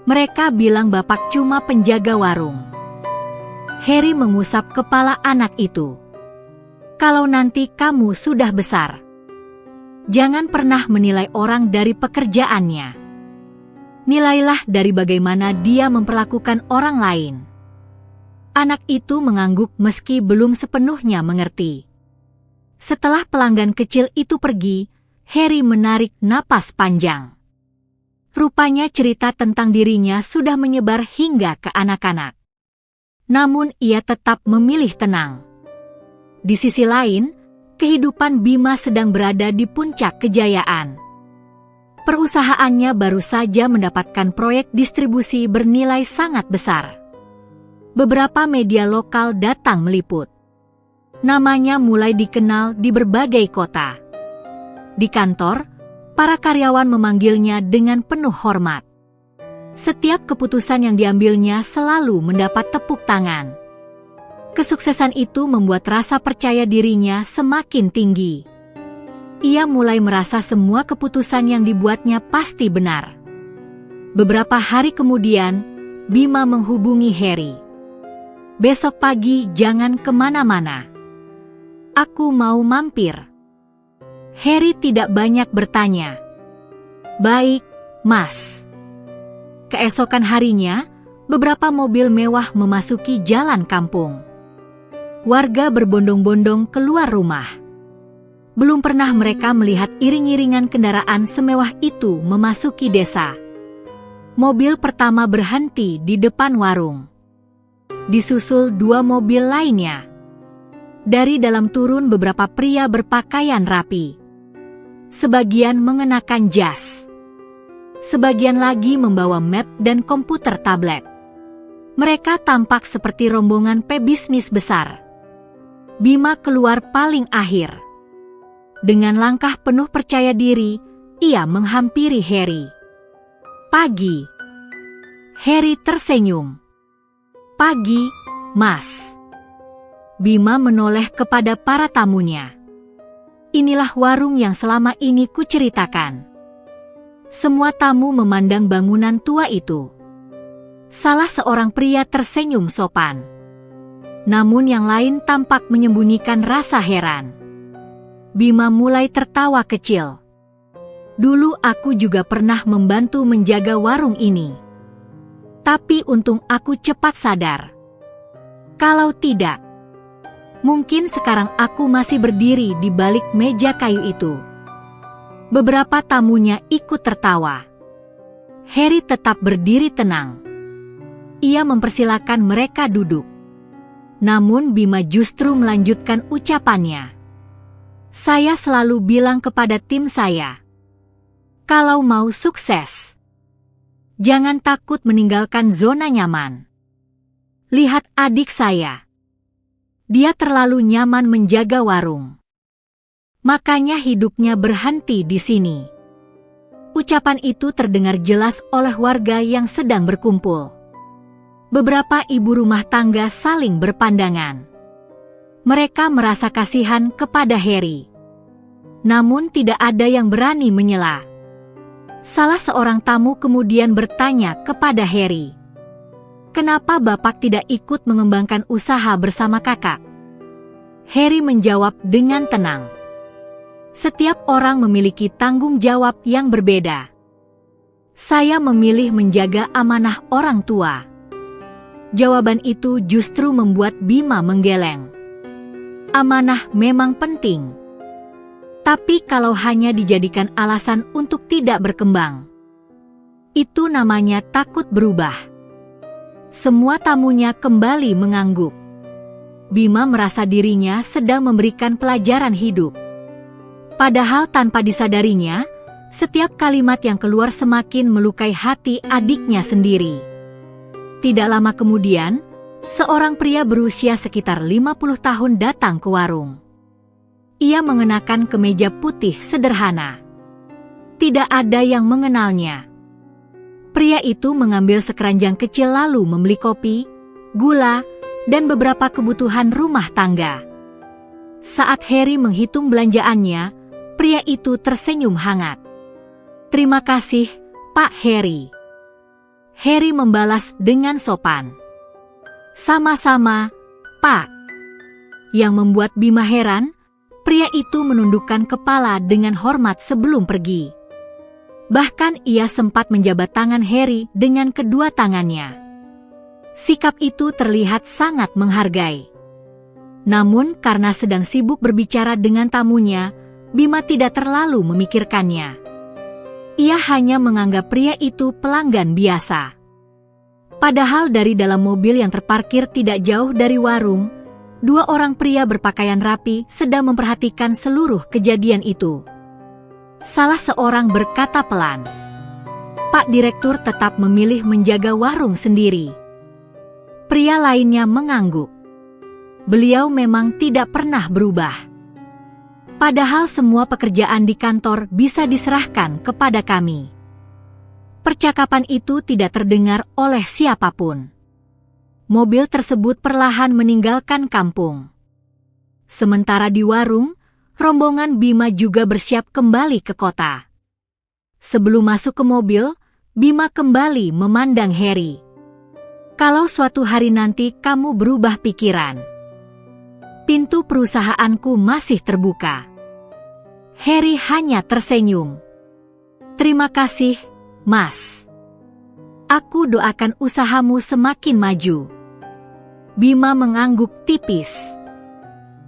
Mereka bilang Bapak cuma penjaga warung." Harry mengusap kepala anak itu. Kalau nanti kamu sudah besar, jangan pernah menilai orang dari pekerjaannya. Nilailah dari bagaimana dia memperlakukan orang lain. Anak itu mengangguk meski belum sepenuhnya mengerti. Setelah pelanggan kecil itu pergi, Harry menarik napas panjang. Rupanya cerita tentang dirinya sudah menyebar hingga ke anak-anak. Namun ia tetap memilih tenang. Di sisi lain, kehidupan Bima sedang berada di puncak kejayaan. Perusahaannya baru saja mendapatkan proyek distribusi bernilai sangat besar. Beberapa media lokal datang meliput. Namanya mulai dikenal di berbagai kota. Di kantor, para karyawan memanggilnya dengan penuh hormat. Setiap keputusan yang diambilnya selalu mendapat tepuk tangan. Kesuksesan itu membuat rasa percaya dirinya semakin tinggi. Ia mulai merasa semua keputusan yang dibuatnya pasti benar. Beberapa hari kemudian, Bima menghubungi Harry. "Besok pagi jangan kemana-mana. Aku mau mampir." Harry tidak banyak bertanya. "Baik, Mas." Keesokan harinya, beberapa mobil mewah memasuki jalan kampung. Warga berbondong-bondong keluar rumah. Belum pernah mereka melihat iring-iringan kendaraan semewah itu memasuki desa. Mobil pertama berhenti di depan warung. Disusul 2 mobil lainnya. Dari dalam turun beberapa pria berpakaian rapi. Sebagian mengenakan jas. Sebagian lagi membawa map dan komputer tablet. Mereka tampak seperti rombongan pebisnis besar. Bima keluar paling akhir. Dengan langkah penuh percaya diri, ia menghampiri Harry. "Pagi." Harry tersenyum. "Pagi, Mas." Bima menoleh kepada para tamunya. "Inilah warung yang selama ini kuceritakan." Semua tamu memandang bangunan tua itu. Salah seorang pria tersenyum sopan. Namun yang lain tampak menyembunyikan rasa heran. Bima mulai tertawa kecil. "Dulu aku juga pernah membantu menjaga warung ini. Tapi untung aku cepat sadar. Kalau tidak, mungkin sekarang aku masih berdiri di balik meja kayu itu." Beberapa tamunya ikut tertawa. Harry tetap berdiri tenang. Ia mempersilakan mereka duduk. Namun Bima justru melanjutkan ucapannya. "Saya selalu bilang kepada tim saya, kalau mau sukses, jangan takut meninggalkan zona nyaman. Lihat adik saya. Dia terlalu nyaman menjaga warung. Makanya hidupnya berhenti di sini." Ucapan itu terdengar jelas oleh warga yang sedang berkumpul. Beberapa ibu rumah tangga saling berpandangan. Mereka merasa kasihan kepada Harry. Namun tidak ada yang berani menyela. Salah seorang tamu kemudian bertanya kepada Harry, "Kenapa Bapak tidak ikut mengembangkan usaha bersama kakak?" Harry menjawab dengan tenang, "Setiap orang memiliki tanggung jawab yang berbeda. Saya memilih menjaga amanah orang tua." Jawaban itu justru membuat Bima menggeleng. Amanah memang penting. Tapi kalau hanya dijadikan alasan untuk tidak berkembang, itu namanya takut berubah. Semua tamunya kembali mengangguk. Bima merasa dirinya sedang memberikan pelajaran hidup. Padahal tanpa disadarinya, setiap kalimat yang keluar semakin melukai hati adiknya sendiri. Tidak lama kemudian, seorang pria berusia sekitar 50 tahun datang ke warung. Ia mengenakan kemeja putih sederhana. Tidak ada yang mengenalnya. Pria itu mengambil sekeranjang kecil lalu membeli kopi, gula, dan beberapa kebutuhan rumah tangga. Saat Harry menghitung belanjaannya, pria itu tersenyum hangat. "Terima kasih, Pak Harry." Harry membalas dengan sopan. "Sama-sama, Pak." Yang membuat Bima heran, pria itu menundukkan kepala dengan hormat sebelum pergi. Bahkan ia sempat menjabat tangan Harry dengan kedua tangannya. Sikap itu terlihat sangat menghargai. Namun karena sedang sibuk berbicara dengan tamunya, Bima tidak terlalu memikirkannya. Ia hanya menganggap pria itu pelanggan biasa. Padahal dari dalam mobil yang terparkir tidak jauh dari warung, dua orang pria berpakaian rapi sedang memperhatikan seluruh kejadian itu. Salah seorang berkata pelan, "Pak Direktur tetap memilih menjaga warung sendiri." Pria lainnya mengangguk. Beliau memang tidak pernah berubah. Padahal semua pekerjaan di kantor bisa diserahkan kepada kami. Percakapan itu tidak terdengar oleh siapapun. Mobil tersebut perlahan meninggalkan kampung. Sementara di warung, rombongan Bima juga bersiap kembali ke kota. Sebelum masuk ke mobil, Bima kembali memandang Harry. "Kalau suatu hari nanti kamu berubah pikiran, pintu perusahaanku masih terbuka." Harry hanya tersenyum. "Terima kasih, Mas. Aku doakan usahamu semakin maju." Bima mengangguk tipis.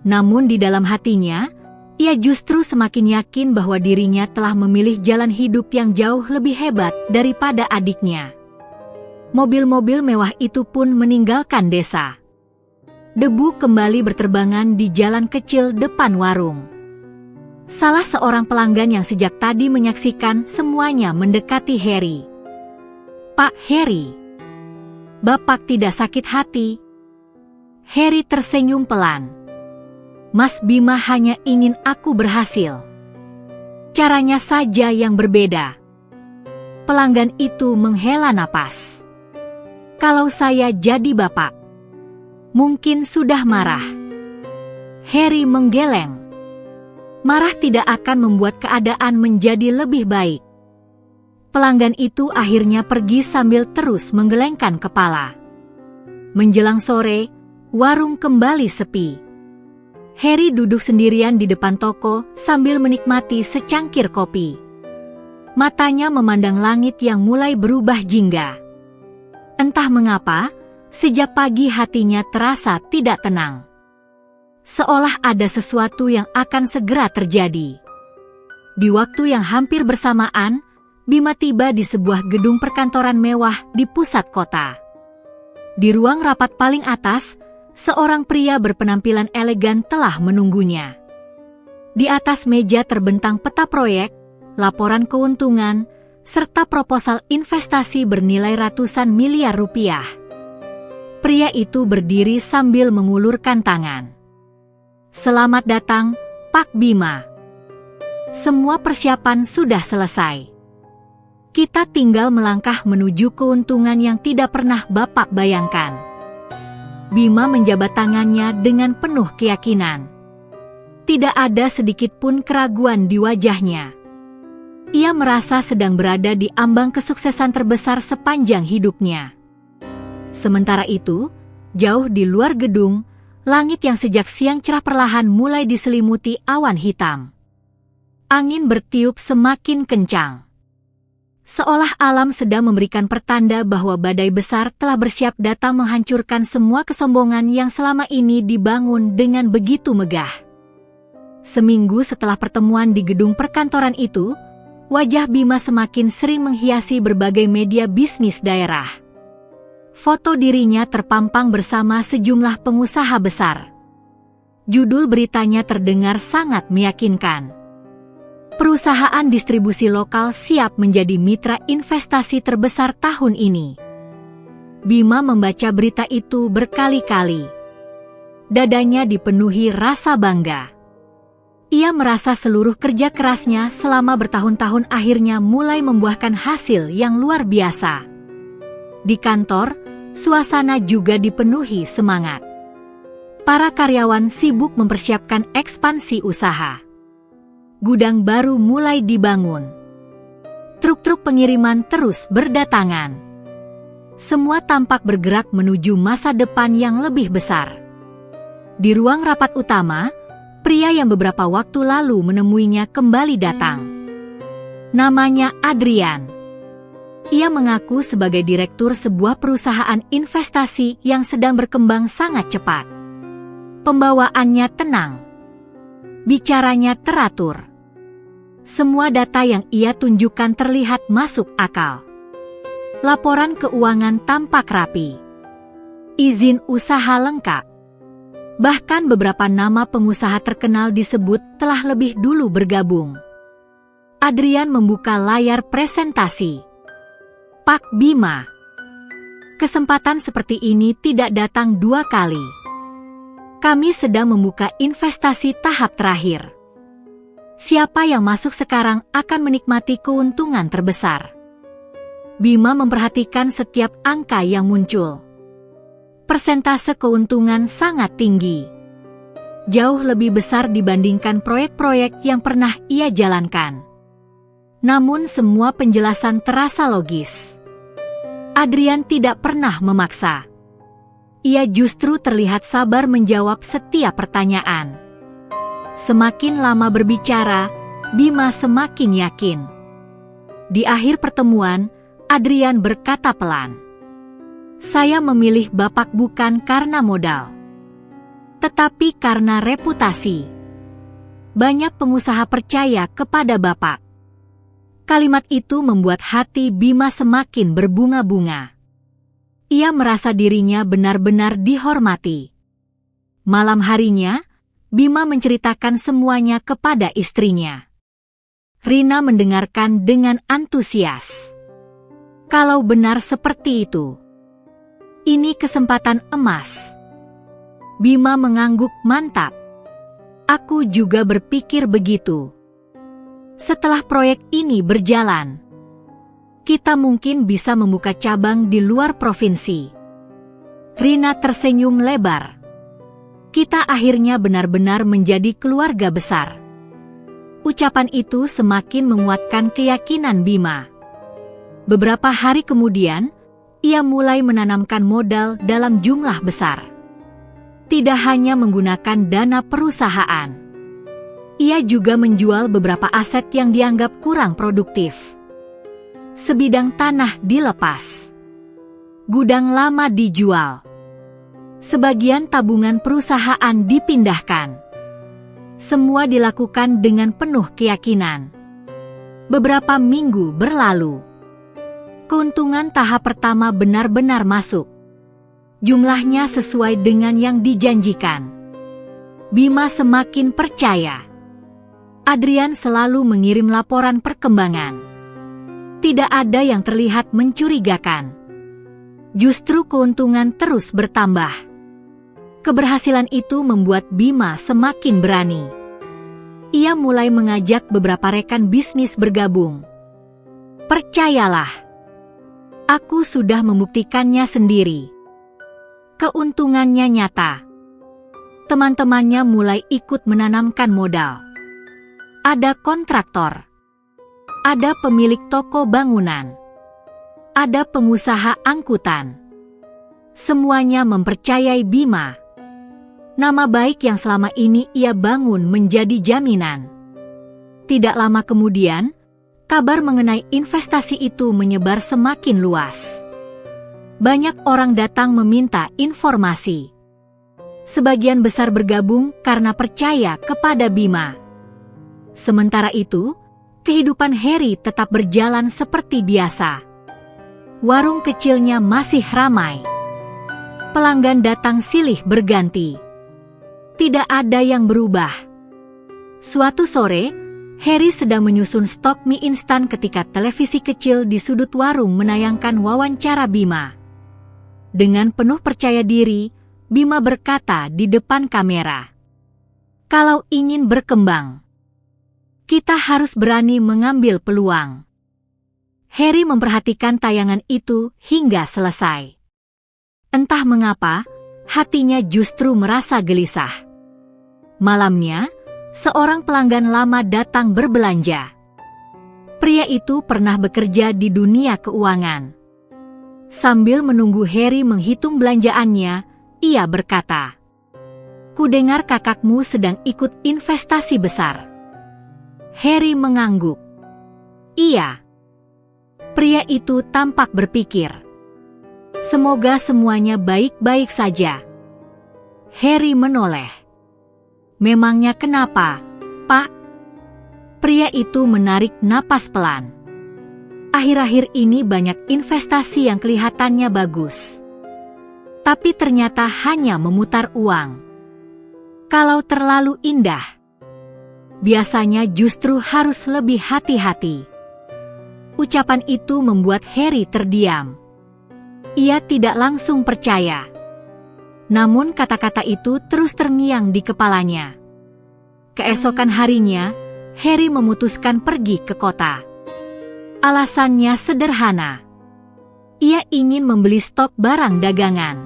Namun di dalam hatinya, ia justru semakin yakin bahwa dirinya telah memilih jalan hidup yang jauh lebih hebat daripada adiknya. Mobil-mobil mewah itu pun meninggalkan desa. Debu kembali berterbangan di jalan kecil depan warung. Salah seorang pelanggan yang sejak tadi menyaksikan semuanya mendekati Harry. "Pak Harry, Bapak tidak sakit hati?" Harry tersenyum pelan. "Mas Bima hanya ingin aku berhasil. Caranya saja yang berbeda." Pelanggan itu menghela napas. "Kalau saya jadi bapak, mungkin sudah marah." Harry menggeleng. Marah tidak akan membuat keadaan menjadi lebih baik. Pelanggan itu akhirnya pergi sambil terus menggelengkan kepala. Menjelang sore, warung kembali sepi. Harry duduk sendirian di depan toko sambil menikmati secangkir kopi. Matanya memandang langit yang mulai berubah jingga. Entah mengapa, sejak pagi hatinya terasa tidak tenang. Seolah ada sesuatu yang akan segera terjadi. Di waktu yang hampir bersamaan, Bima tiba di sebuah gedung perkantoran mewah di pusat kota. Di ruang rapat paling atas, seorang pria berpenampilan elegan telah menunggunya. Di atas meja terbentang peta proyek, laporan keuntungan, serta proposal investasi bernilai ratusan miliar rupiah. Pria itu berdiri sambil mengulurkan tangan. "Selamat datang, Pak Bima. Semua persiapan sudah selesai. Kita tinggal melangkah menuju keuntungan yang tidak pernah Bapak bayangkan." Bima menjabat tangannya dengan penuh keyakinan. Tidak ada sedikit pun keraguan di wajahnya. Ia merasa sedang berada di ambang kesuksesan terbesar sepanjang hidupnya. Sementara itu, jauh di luar gedung, langit yang sejak siang cerah perlahan mulai diselimuti awan hitam. Angin bertiup semakin kencang. Seolah alam sedang memberikan pertanda bahwa badai besar telah bersiap datang menghancurkan semua kesombongan yang selama ini dibangun dengan begitu megah. Seminggu setelah pertemuan di gedung perkantoran itu, wajah Bima semakin sering menghiasi berbagai media bisnis daerah. Foto dirinya terpampang bersama sejumlah pengusaha besar. Judul beritanya terdengar sangat meyakinkan. Perusahaan distribusi lokal siap menjadi mitra investasi terbesar tahun ini. Bima membaca berita itu berkali-kali. Dadanya dipenuhi rasa bangga. Ia merasa seluruh kerja kerasnya selama bertahun-tahun akhirnya mulai membuahkan hasil yang luar biasa. Di kantor, suasana juga dipenuhi semangat. Para karyawan sibuk mempersiapkan ekspansi usaha. Gudang baru mulai dibangun. Truk-truk pengiriman terus berdatangan. Semua tampak bergerak menuju masa depan yang lebih besar. Di ruang rapat utama, pria yang beberapa waktu lalu menemuinya kembali datang. Namanya Adrian. Ia mengaku sebagai direktur sebuah perusahaan investasi yang sedang berkembang sangat cepat. Pembawaannya tenang. Bicaranya teratur. Semua data yang ia tunjukkan terlihat masuk akal. Laporan keuangan tampak rapi. Izin usaha lengkap. Bahkan beberapa nama pengusaha terkenal disebut telah lebih dulu bergabung. Adrian membuka layar presentasi. Pak Bima. Kesempatan seperti ini tidak datang 2 kali. Kami sedang membuka investasi tahap terakhir. Siapa yang masuk sekarang akan menikmati keuntungan terbesar. Bima memperhatikan setiap angka yang muncul. Persentase keuntungan sangat tinggi. Jauh lebih besar dibandingkan proyek-proyek yang pernah ia jalankan. Namun semua penjelasan terasa logis. Adrian tidak pernah memaksa. Ia justru terlihat sabar menjawab setiap pertanyaan. Semakin lama berbicara, Bima semakin yakin. Di akhir pertemuan, Adrian berkata pelan, "Saya memilih Bapak bukan karena modal, tetapi karena reputasi. Banyak pengusaha percaya kepada Bapak." Kalimat itu membuat hati Bima semakin berbunga-bunga. Ia merasa dirinya benar-benar dihormati. Malam harinya, Bima menceritakan semuanya kepada istrinya. Rina mendengarkan dengan antusias. Kalau benar seperti itu, ini kesempatan emas. Bima mengangguk mantap. Aku juga berpikir begitu. Setelah proyek ini berjalan, kita mungkin bisa membuka cabang di luar provinsi. Rina tersenyum lebar. Kita akhirnya benar-benar menjadi keluarga besar. Ucapan itu semakin menguatkan keyakinan Bima. Beberapa hari kemudian, ia mulai menanamkan modal dalam jumlah besar. Tidak hanya menggunakan dana perusahaan, ia juga menjual beberapa aset yang dianggap kurang produktif. Sebidang tanah dilepas. Gudang lama dijual. Sebagian tabungan perusahaan dipindahkan. Semua dilakukan dengan penuh keyakinan. Beberapa minggu berlalu. Keuntungan tahap pertama benar-benar masuk. Jumlahnya sesuai dengan yang dijanjikan. Bima semakin percaya. Adrian selalu mengirim laporan perkembangan. Tidak ada yang terlihat mencurigakan. Justru keuntungan terus bertambah. Keberhasilan itu membuat Bima semakin berani. Ia mulai mengajak beberapa rekan bisnis bergabung. Percayalah, aku sudah membuktikannya sendiri. Keuntungannya nyata. Teman-temannya mulai ikut menanamkan modal. Ada kontraktor. Ada pemilik toko bangunan. Ada pengusaha angkutan. Semuanya mempercayai Bima. Nama baik yang selama ini ia bangun menjadi jaminan. Tidak lama kemudian, kabar mengenai investasi itu menyebar semakin luas. Banyak orang datang meminta informasi. Sebagian besar bergabung karena percaya kepada Bima. Sementara itu, kehidupan Harry tetap berjalan seperti biasa. Warung kecilnya masih ramai. Pelanggan datang silih berganti. Tidak ada yang berubah. Suatu sore, Harry sedang menyusun stok mie instan ketika televisi kecil di sudut warung menayangkan wawancara Bima. Dengan penuh percaya diri, Bima berkata di depan kamera, "Kalau ingin berkembang, kita harus berani mengambil peluang." Harry memperhatikan tayangan itu hingga selesai. Entah mengapa, hatinya justru merasa gelisah. Malamnya, seorang pelanggan lama datang berbelanja. Pria itu pernah bekerja di dunia keuangan. Sambil menunggu Harry menghitung belanjaannya, ia berkata, Kudengar kakakmu sedang ikut investasi besar. Harry mengangguk. Iya. Pria itu tampak berpikir. Semoga semuanya baik-baik saja. Harry menoleh. Memangnya kenapa, Pak? Pria itu menarik napas pelan. Akhir-akhir ini banyak investasi yang kelihatannya bagus. Tapi ternyata hanya memutar uang. Kalau terlalu indah, biasanya justru harus lebih hati-hati. Ucapan itu membuat Harry terdiam. Ia tidak langsung percaya. Namun kata-kata itu terus terngiang di kepalanya. Keesokan harinya, Harry memutuskan pergi ke kota. Alasannya sederhana. Ia ingin membeli stok barang dagangan.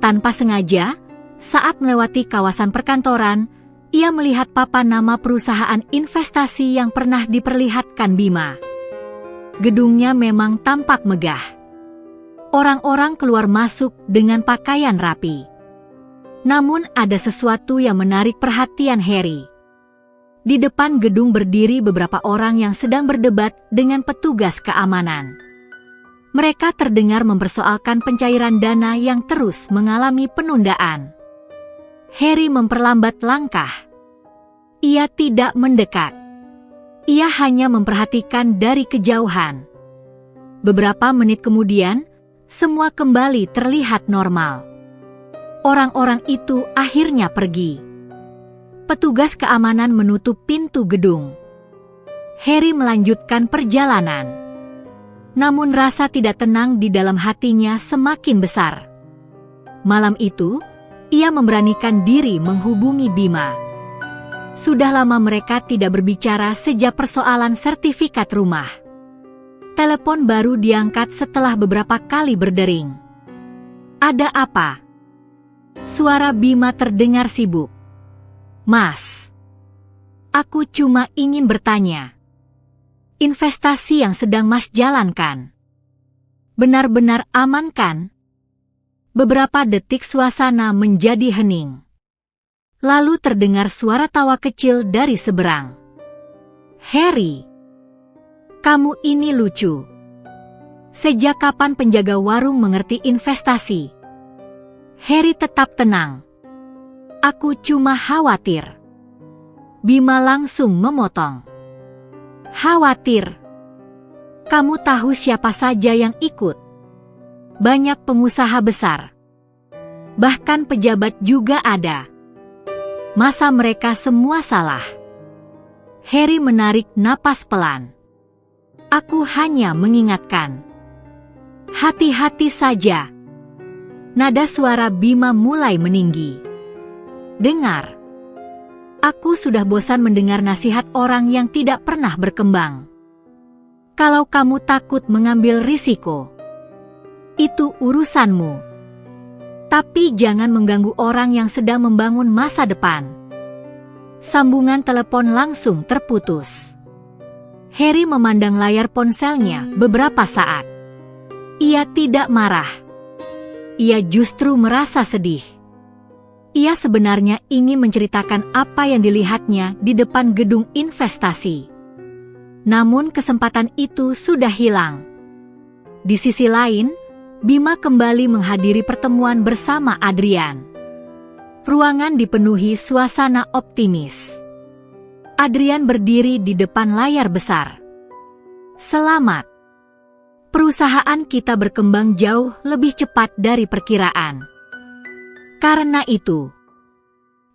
Tanpa sengaja, saat melewati kawasan perkantoran, ia melihat papan nama perusahaan investasi yang pernah diperlihatkan Bima. Gedungnya memang tampak megah. Orang-orang keluar masuk dengan pakaian rapi. Namun ada sesuatu yang menarik perhatian Harry. Di depan gedung berdiri beberapa orang yang sedang berdebat dengan petugas keamanan. Mereka terdengar mempersoalkan pencairan dana yang terus mengalami penundaan. Harry memperlambat langkah. Ia tidak mendekat. Ia hanya memperhatikan dari kejauhan. Beberapa menit kemudian, semua kembali terlihat normal. Orang-orang itu akhirnya pergi. Petugas keamanan menutup pintu gedung. Harry melanjutkan perjalanan. Namun rasa tidak tenang di dalam hatinya semakin besar. Malam itu, ia memberanikan diri menghubungi Bima. Sudah lama mereka tidak berbicara sejak persoalan sertifikat rumah. Telepon baru diangkat setelah beberapa kali berdering. Ada apa? Suara Bima terdengar sibuk. Mas, aku cuma ingin bertanya. Investasi yang sedang Mas jalankan benar-benar aman kan? Beberapa detik suasana menjadi hening. Lalu terdengar suara tawa kecil dari seberang. Harry, kamu ini lucu. Sejak kapan penjaga warung mengerti investasi? Harry tetap tenang. Aku cuma khawatir. Bima langsung memotong. Khawatir? Kamu tahu siapa saja yang ikut? Banyak pengusaha besar. Bahkan pejabat juga ada. Masa mereka semua salah? Harry menarik napas pelan. Aku hanya mengingatkan. Hati-hati saja. Nada suara Bima mulai meninggi. Dengar. Aku sudah bosan mendengar nasihat orang yang tidak pernah berkembang. Kalau kamu takut mengambil risiko, itu urusanmu. Tapi jangan mengganggu orang yang sedang membangun masa depan. Sambungan telepon langsung terputus. Harry memandang layar ponselnya beberapa saat. Ia tidak marah. Ia justru merasa sedih. Ia sebenarnya ingin menceritakan apa yang dilihatnya di depan gedung investasi. Namun kesempatan itu sudah hilang. Di sisi lain, Bima kembali menghadiri pertemuan bersama Adrian. Ruangan dipenuhi suasana optimis. Adrian berdiri di depan layar besar. Selamat. Perusahaan kita berkembang jauh lebih cepat dari perkiraan. Karena itu,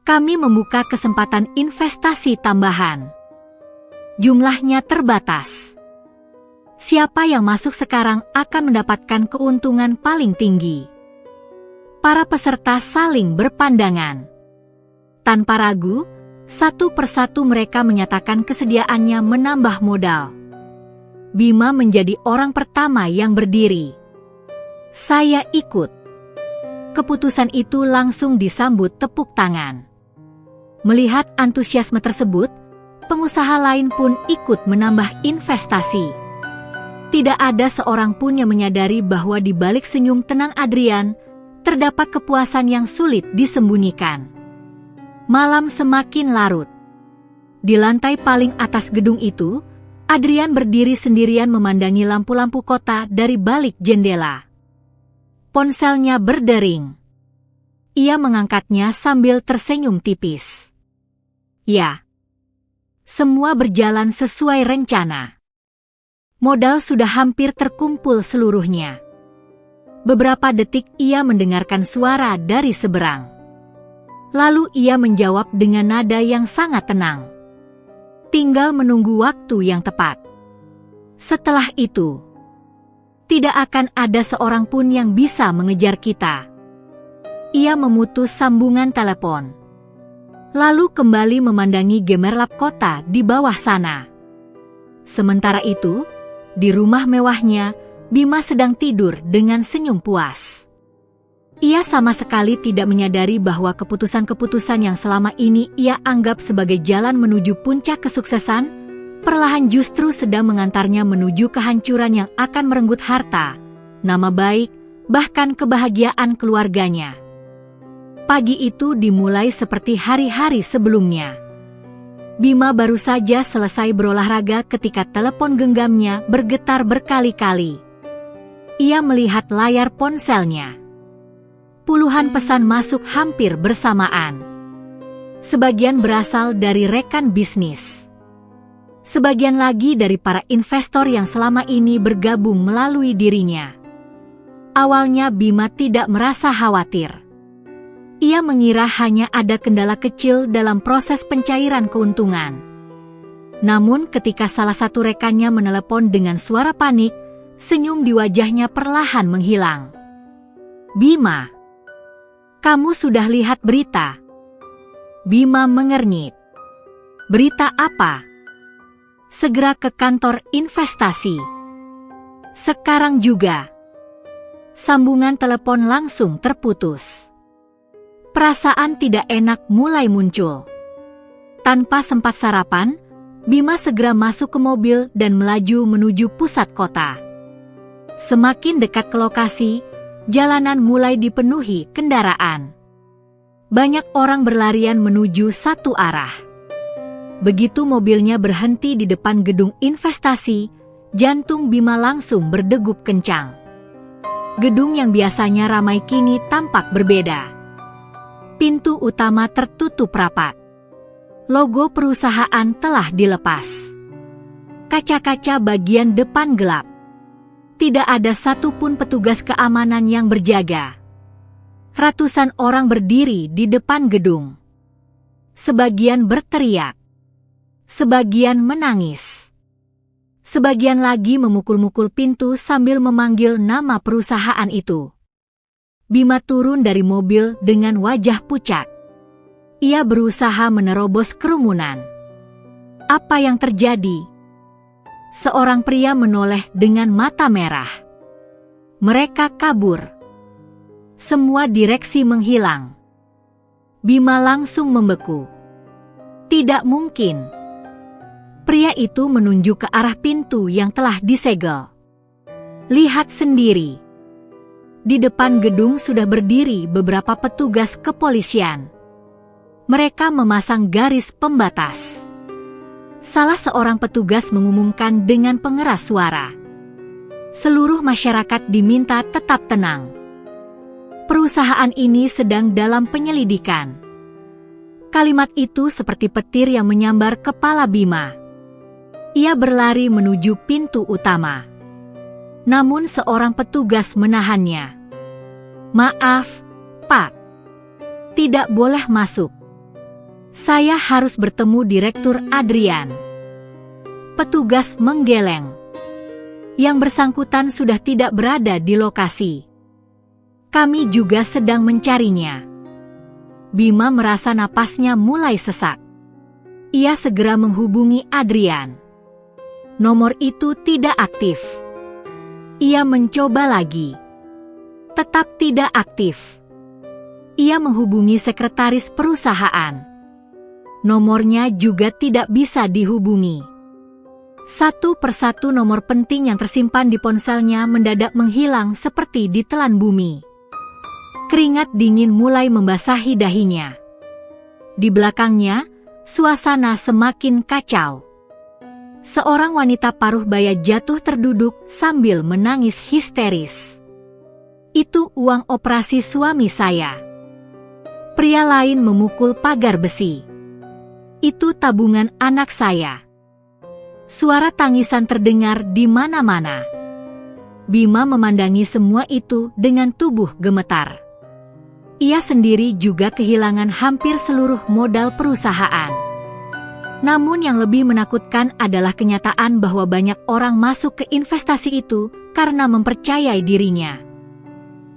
kami membuka kesempatan investasi tambahan. Jumlahnya terbatas. Siapa yang masuk sekarang akan mendapatkan keuntungan paling tinggi. Para peserta saling berpandangan. Tanpa ragu, satu persatu mereka menyatakan kesediaannya menambah modal. Bima menjadi orang pertama yang berdiri. Saya ikut. Keputusan itu langsung disambut tepuk tangan. Melihat antusiasme tersebut, pengusaha lain pun ikut menambah investasi. Tidak ada seorang pun yang menyadari bahwa di balik senyum tenang Adrian, terdapat kepuasan yang sulit disembunyikan. Malam semakin larut. Di lantai paling atas gedung itu, Adrian berdiri sendirian memandangi lampu-lampu kota dari balik jendela. Ponselnya berdering. Ia mengangkatnya sambil tersenyum tipis. Ya, semua berjalan sesuai rencana. Modal sudah hampir terkumpul seluruhnya. Beberapa detik ia mendengarkan suara dari seberang. Lalu ia menjawab dengan nada yang sangat tenang. Tinggal menunggu waktu yang tepat. Setelah itu, tidak akan ada seorang pun yang bisa mengejar kita. Ia memutus sambungan telepon. Lalu kembali memandangi gemerlap kota di bawah sana. Sementara itu, di rumah mewahnya, Bima sedang tidur dengan senyum puas. Ia sama sekali tidak menyadari bahwa keputusan-keputusan yang selama ini ia anggap sebagai jalan menuju puncak kesuksesan, perlahan justru sedang mengantarnya menuju kehancuran yang akan merenggut harta, nama baik, bahkan kebahagiaan keluarganya. Pagi itu dimulai seperti hari-hari sebelumnya. Bima baru saja selesai berolahraga ketika telepon genggamnya bergetar berkali-kali. Ia melihat layar ponselnya. Puluhan pesan masuk hampir bersamaan. Sebagian berasal dari rekan bisnis. Sebagian lagi dari para investor yang selama ini bergabung melalui dirinya. Awalnya Bima tidak merasa khawatir. Ia mengira hanya ada kendala kecil dalam proses pencairan keuntungan. Namun ketika salah satu rekannya menelepon dengan suara panik, senyum di wajahnya perlahan menghilang. Bima, kamu sudah lihat berita? Bima mengernyit. Berita apa? Segera ke kantor investasi. Sekarang juga. Sambungan telepon langsung terputus. Perasaan tidak enak mulai muncul. Tanpa sempat sarapan, Bima segera masuk ke mobil dan melaju menuju pusat kota. Semakin dekat ke lokasi, jalanan mulai dipenuhi kendaraan. Banyak orang berlarian menuju satu arah. Begitu mobilnya berhenti di depan gedung investasi, jantung Bima langsung berdegup kencang. Gedung yang biasanya ramai kini tampak berbeda. Pintu utama tertutup rapat. Logo perusahaan telah dilepas. Kaca-kaca bagian depan gelap. Tidak ada satupun petugas keamanan yang berjaga. Ratusan orang berdiri di depan gedung. Sebagian berteriak. Sebagian menangis. Sebagian lagi memukul-mukul pintu sambil memanggil nama perusahaan itu. Bima turun dari mobil dengan wajah pucat. Ia berusaha menerobos kerumunan. Apa yang terjadi? Seorang pria menoleh dengan mata merah. Mereka kabur. Semua direksi menghilang. Bima langsung membeku. Tidak mungkin. Pria itu menunjuk ke arah pintu yang telah disegel. Lihat sendiri. Di depan gedung sudah berdiri beberapa petugas kepolisian. Mereka memasang garis pembatas. Salah seorang petugas mengumumkan dengan pengeras suara. Seluruh masyarakat diminta tetap tenang. Perusahaan ini sedang dalam penyelidikan. Kalimat itu seperti petir yang menyambar kepala Bima. Ia berlari menuju pintu utama. Namun seorang petugas menahannya. Maaf, Pak. Tidak boleh masuk. Saya harus bertemu Direktur Adrian. Petugas menggeleng. Yang bersangkutan sudah tidak berada di lokasi. Kami juga sedang mencarinya. Bima merasa napasnya mulai sesak. Ia segera menghubungi Adrian. Nomor itu tidak aktif. Ia mencoba lagi. Tetap tidak aktif. Ia menghubungi sekretaris perusahaan. Nomornya juga tidak bisa dihubungi. Satu persatu nomor penting yang tersimpan di ponselnya mendadak menghilang seperti ditelan bumi. Keringat dingin mulai membasahi dahinya. Di belakangnya, suasana semakin kacau. Seorang wanita paruh baya jatuh terduduk sambil menangis histeris. Itu uang operasi suami saya. Pria lain memukul pagar besi. Itu tabungan anak saya. Suara tangisan terdengar di mana-mana. Bima memandangi semua itu dengan tubuh gemetar. Ia sendiri juga kehilangan hampir seluruh modal perusahaan. Namun yang lebih menakutkan adalah kenyataan bahwa banyak orang masuk ke investasi itu karena mempercayai dirinya.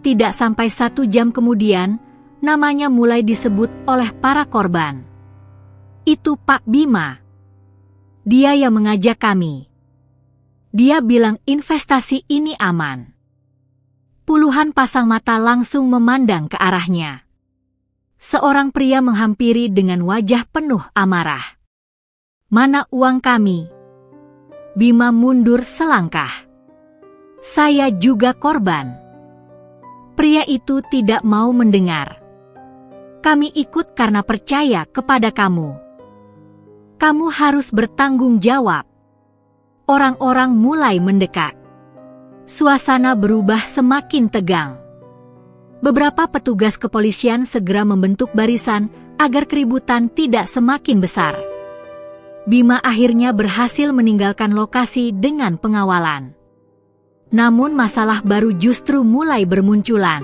Tidak sampai 1 jam kemudian, namanya mulai disebut oleh para korban. Itu Pak Bima. Dia yang mengajak kami. Dia bilang investasi ini aman. Puluhan pasang mata langsung memandang ke arahnya. Seorang pria menghampiri dengan wajah penuh amarah. Mana uang kami? Bima mundur selangkah. Saya juga korban. Pria itu tidak mau mendengar. Kami ikut karena percaya kepada kamu. Kamu harus bertanggung jawab. Orang-orang mulai mendekat. Suasana berubah semakin tegang. Beberapa petugas kepolisian segera membentuk barisan agar keributan tidak semakin besar. Bima akhirnya berhasil meninggalkan lokasi dengan pengawalan. Namun masalah baru justru mulai bermunculan.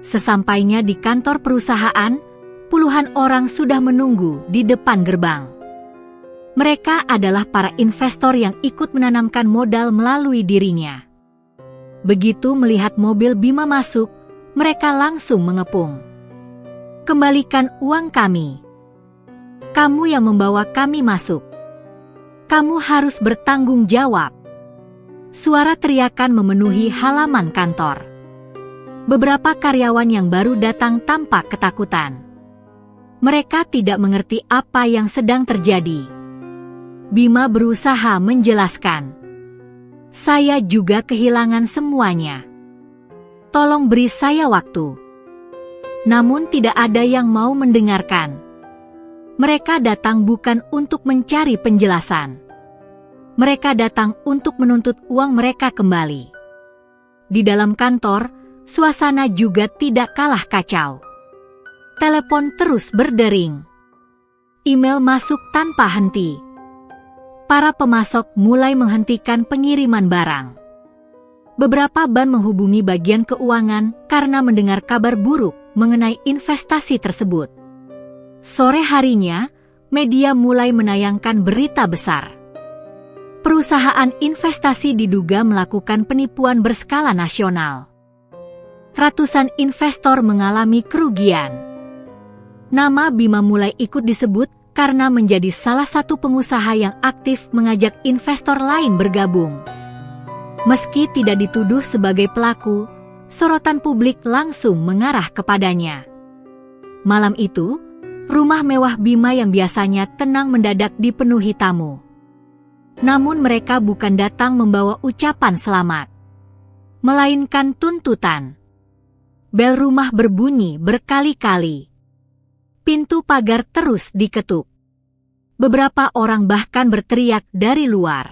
Sesampainya di kantor perusahaan, puluhan orang sudah menunggu di depan gerbang. Mereka adalah para investor yang ikut menanamkan modal melalui dirinya. Begitu melihat mobil Bima masuk, mereka langsung mengepung. Kembalikan uang kami. Kamu yang membawa kami masuk. Kamu harus bertanggung jawab. Suara teriakan memenuhi halaman kantor. Beberapa karyawan yang baru datang tampak ketakutan. Mereka tidak mengerti apa yang sedang terjadi. Bima berusaha menjelaskan. Saya juga kehilangan semuanya. Tolong beri saya waktu. Namun tidak ada yang mau mendengarkan. Mereka datang bukan untuk mencari penjelasan. Mereka datang untuk menuntut uang mereka kembali. Di dalam kantor, suasana juga tidak kalah kacau. Telepon terus berdering. Email masuk tanpa henti. Para pemasok mulai menghentikan pengiriman barang. Beberapa bank menghubungi bagian keuangan karena mendengar kabar buruk mengenai investasi tersebut. Sore harinya, media mulai menayangkan berita besar. Perusahaan investasi diduga melakukan penipuan berskala nasional. Ratusan investor mengalami kerugian. Nama Bima mulai ikut disebut karena menjadi salah satu pengusaha yang aktif mengajak investor lain bergabung. Meski tidak dituduh sebagai pelaku, sorotan publik langsung mengarah kepadanya. Malam itu, rumah mewah Bima yang biasanya tenang mendadak dipenuhi tamu. Namun mereka bukan datang membawa ucapan selamat, melainkan tuntutan. Bel rumah berbunyi berkali-kali. Pintu pagar terus diketuk. Beberapa orang bahkan berteriak dari luar.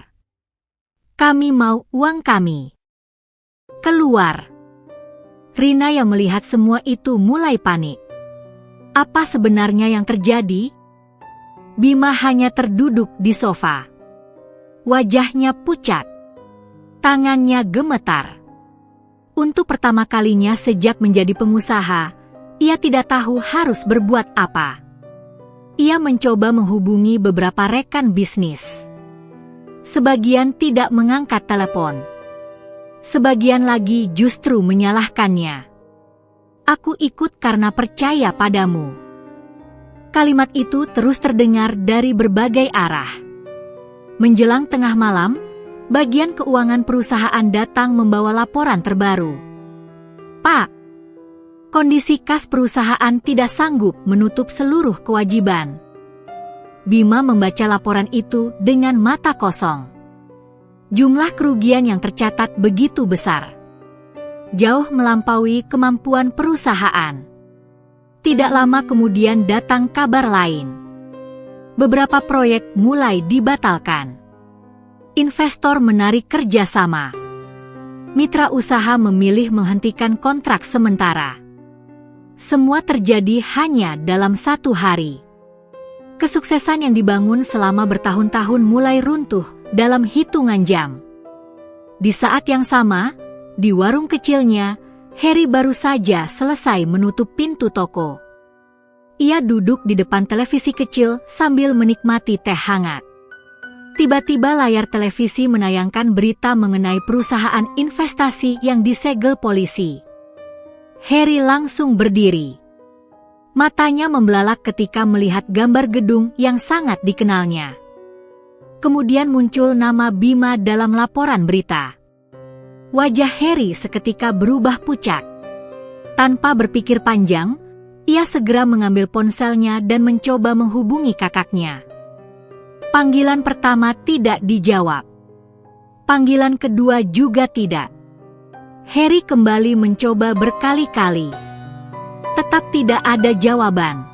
Kami mau uang kami. Keluar. Rina yang melihat semua itu mulai panik. Apa sebenarnya yang terjadi? Bima hanya terduduk di sofa. Wajahnya pucat. Tangannya gemetar. Untuk pertama kalinya sejak menjadi pengusaha, ia tidak tahu harus berbuat apa. Ia mencoba menghubungi beberapa rekan bisnis. Sebagian tidak mengangkat telepon. Sebagian lagi justru menyalahkannya. Aku ikut karena percaya padamu. Kalimat itu terus terdengar dari berbagai arah. Menjelang tengah malam, bagian keuangan perusahaan datang membawa laporan terbaru. Pak, kondisi kas perusahaan tidak sanggup menutup seluruh kewajiban. Bima membaca laporan itu dengan mata kosong. Jumlah kerugian yang tercatat begitu besar. Jauh melampaui kemampuan perusahaan. Tidak lama kemudian datang kabar lain. Beberapa proyek mulai dibatalkan. Investor menarik kerjasama. Mitra usaha memilih menghentikan kontrak sementara. Semua terjadi hanya dalam 1 hari. Kesuksesan yang dibangun selama bertahun-tahun mulai runtuh dalam hitungan jam. Di saat yang sama, di warung kecilnya, Harry baru saja selesai menutup pintu toko. Ia duduk di depan televisi kecil sambil menikmati teh hangat. Tiba-tiba layar televisi menayangkan berita mengenai perusahaan investasi yang disegel polisi. Harry langsung berdiri. Matanya membelalak ketika melihat gambar gedung yang sangat dikenalnya. Kemudian muncul nama Bima dalam laporan berita. Wajah Harry seketika berubah pucat. Tanpa berpikir panjang, ia segera mengambil ponselnya dan mencoba menghubungi kakaknya. Panggilan pertama tidak dijawab. Panggilan kedua juga tidak. Harry kembali mencoba berkali-kali. Tetap tidak ada jawaban.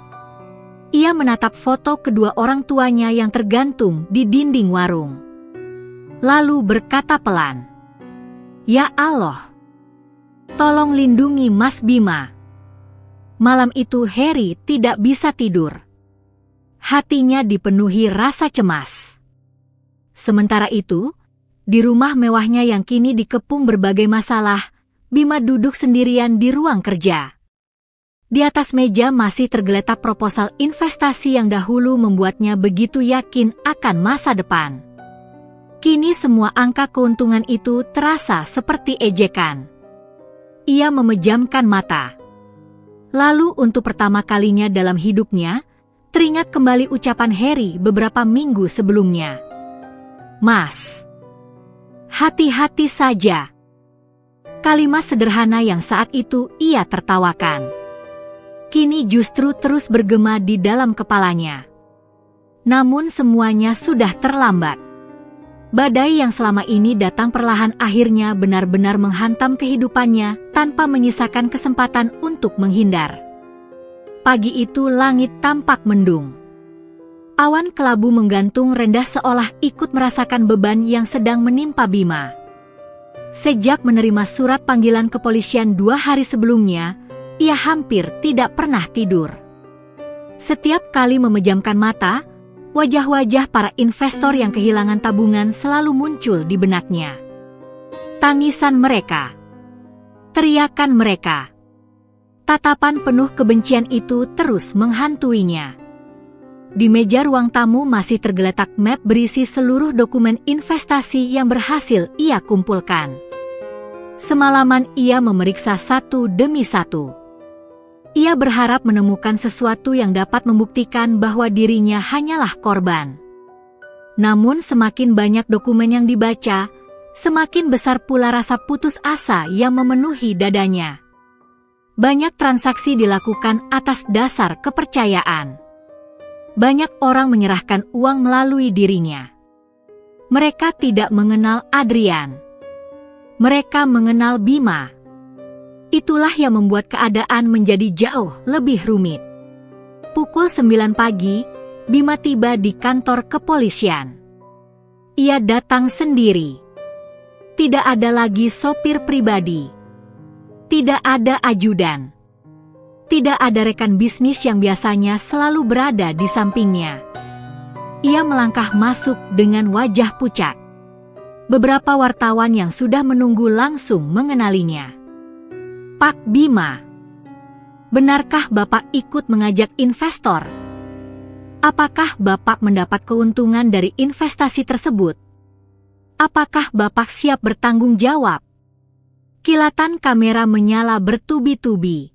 Ia menatap foto kedua orang tuanya yang tergantung di dinding warung. Lalu berkata pelan, "Ya Allah, tolong lindungi Mas Bima." Malam itu Harry tidak bisa tidur. Hatinya dipenuhi rasa cemas. Sementara itu, di rumah mewahnya yang kini dikepung berbagai masalah, Bima duduk sendirian di ruang kerja. Di atas meja masih tergeletak proposal investasi yang dahulu membuatnya begitu yakin akan masa depan. Kini semua angka keuntungan itu terasa seperti ejekan. Ia memejamkan mata. Lalu untuk pertama kalinya dalam hidupnya, teringat kembali ucapan Harry beberapa minggu sebelumnya. "Mas, hati-hati saja." Kalimat sederhana yang saat itu ia tertawakan. Kini justru terus bergema di dalam kepalanya. Namun semuanya sudah terlambat. Badai yang selama ini datang perlahan akhirnya benar-benar menghantam kehidupannya tanpa menyisakan kesempatan untuk menghindar. Pagi itu langit tampak mendung. Awan kelabu menggantung rendah seolah ikut merasakan beban yang sedang menimpa Bima. Sejak menerima surat panggilan kepolisian 2 hari sebelumnya, ia hampir tidak pernah tidur. Setiap kali memejamkan mata, wajah-wajah para investor yang kehilangan tabungan selalu muncul di benaknya. Tangisan mereka, teriakan mereka, tatapan penuh kebencian itu terus menghantuinya. Di meja ruang tamu masih tergeletak map berisi seluruh dokumen investasi yang berhasil ia kumpulkan. Semalaman ia memeriksa satu demi satu. Ia berharap menemukan sesuatu yang dapat membuktikan bahwa dirinya hanyalah korban. Namun semakin banyak dokumen yang dibaca, semakin besar pula rasa putus asa yang memenuhi dadanya. Banyak transaksi dilakukan atas dasar kepercayaan. Banyak orang menyerahkan uang melalui dirinya. Mereka tidak mengenal Adrian. Mereka mengenal Bima. Itulah yang membuat keadaan menjadi jauh lebih rumit. Pukul 9 pagi, Bima tiba di kantor kepolisian. Ia datang sendiri. Tidak ada lagi sopir pribadi. Tidak ada ajudan. Tidak ada rekan bisnis yang biasanya selalu berada di sampingnya. Ia melangkah masuk dengan wajah pucat. Beberapa wartawan yang sudah menunggu langsung mengenalinya. "Pak Bima, benarkah Bapak ikut mengajak investor? Apakah Bapak mendapat keuntungan dari investasi tersebut? Apakah Bapak siap bertanggung jawab?" Kilatan kamera menyala bertubi-tubi.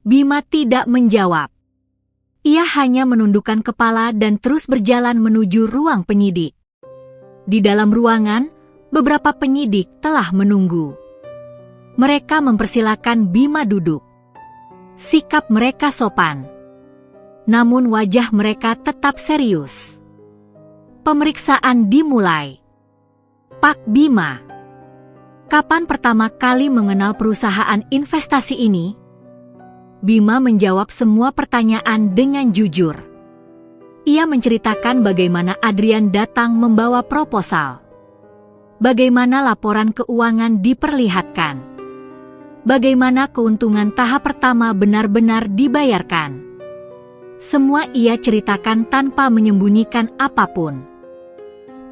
Bima tidak menjawab. Ia hanya menundukkan kepala dan terus berjalan menuju ruang penyidik. Di dalam ruangan, beberapa penyidik telah menunggu. Mereka mempersilakan Bima duduk. Sikap mereka sopan. Namun wajah mereka tetap serius. Pemeriksaan dimulai. "Pak Bima, kapan pertama kali mengenal perusahaan investasi ini?" Bima menjawab semua pertanyaan dengan jujur. Ia menceritakan bagaimana Adrian datang membawa proposal. Bagaimana laporan keuangan diperlihatkan. Bagaimana keuntungan tahap pertama benar-benar dibayarkan. Semua ia ceritakan tanpa menyembunyikan apapun.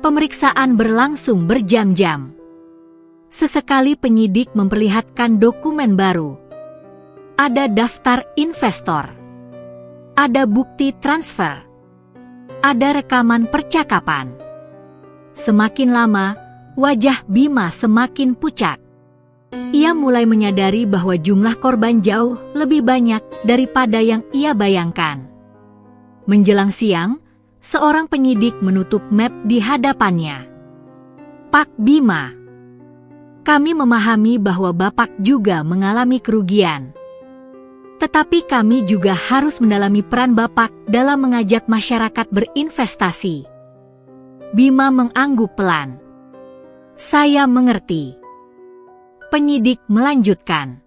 Pemeriksaan berlangsung berjam-jam. Sesekali penyidik memperlihatkan dokumen baru. Ada daftar investor. Ada bukti transfer. Ada rekaman percakapan. Semakin lama, wajah Bima semakin pucat. Ia mulai menyadari bahwa jumlah korban jauh lebih banyak daripada yang ia bayangkan. Menjelang siang, seorang penyidik menutup map di hadapannya. "Pak Bima, kami memahami bahwa Bapak juga mengalami kerugian. Tetapi kami juga harus mendalami peran Bapak dalam mengajak masyarakat berinvestasi." Bima mengangguk pelan. "Saya mengerti." Penyidik melanjutkan.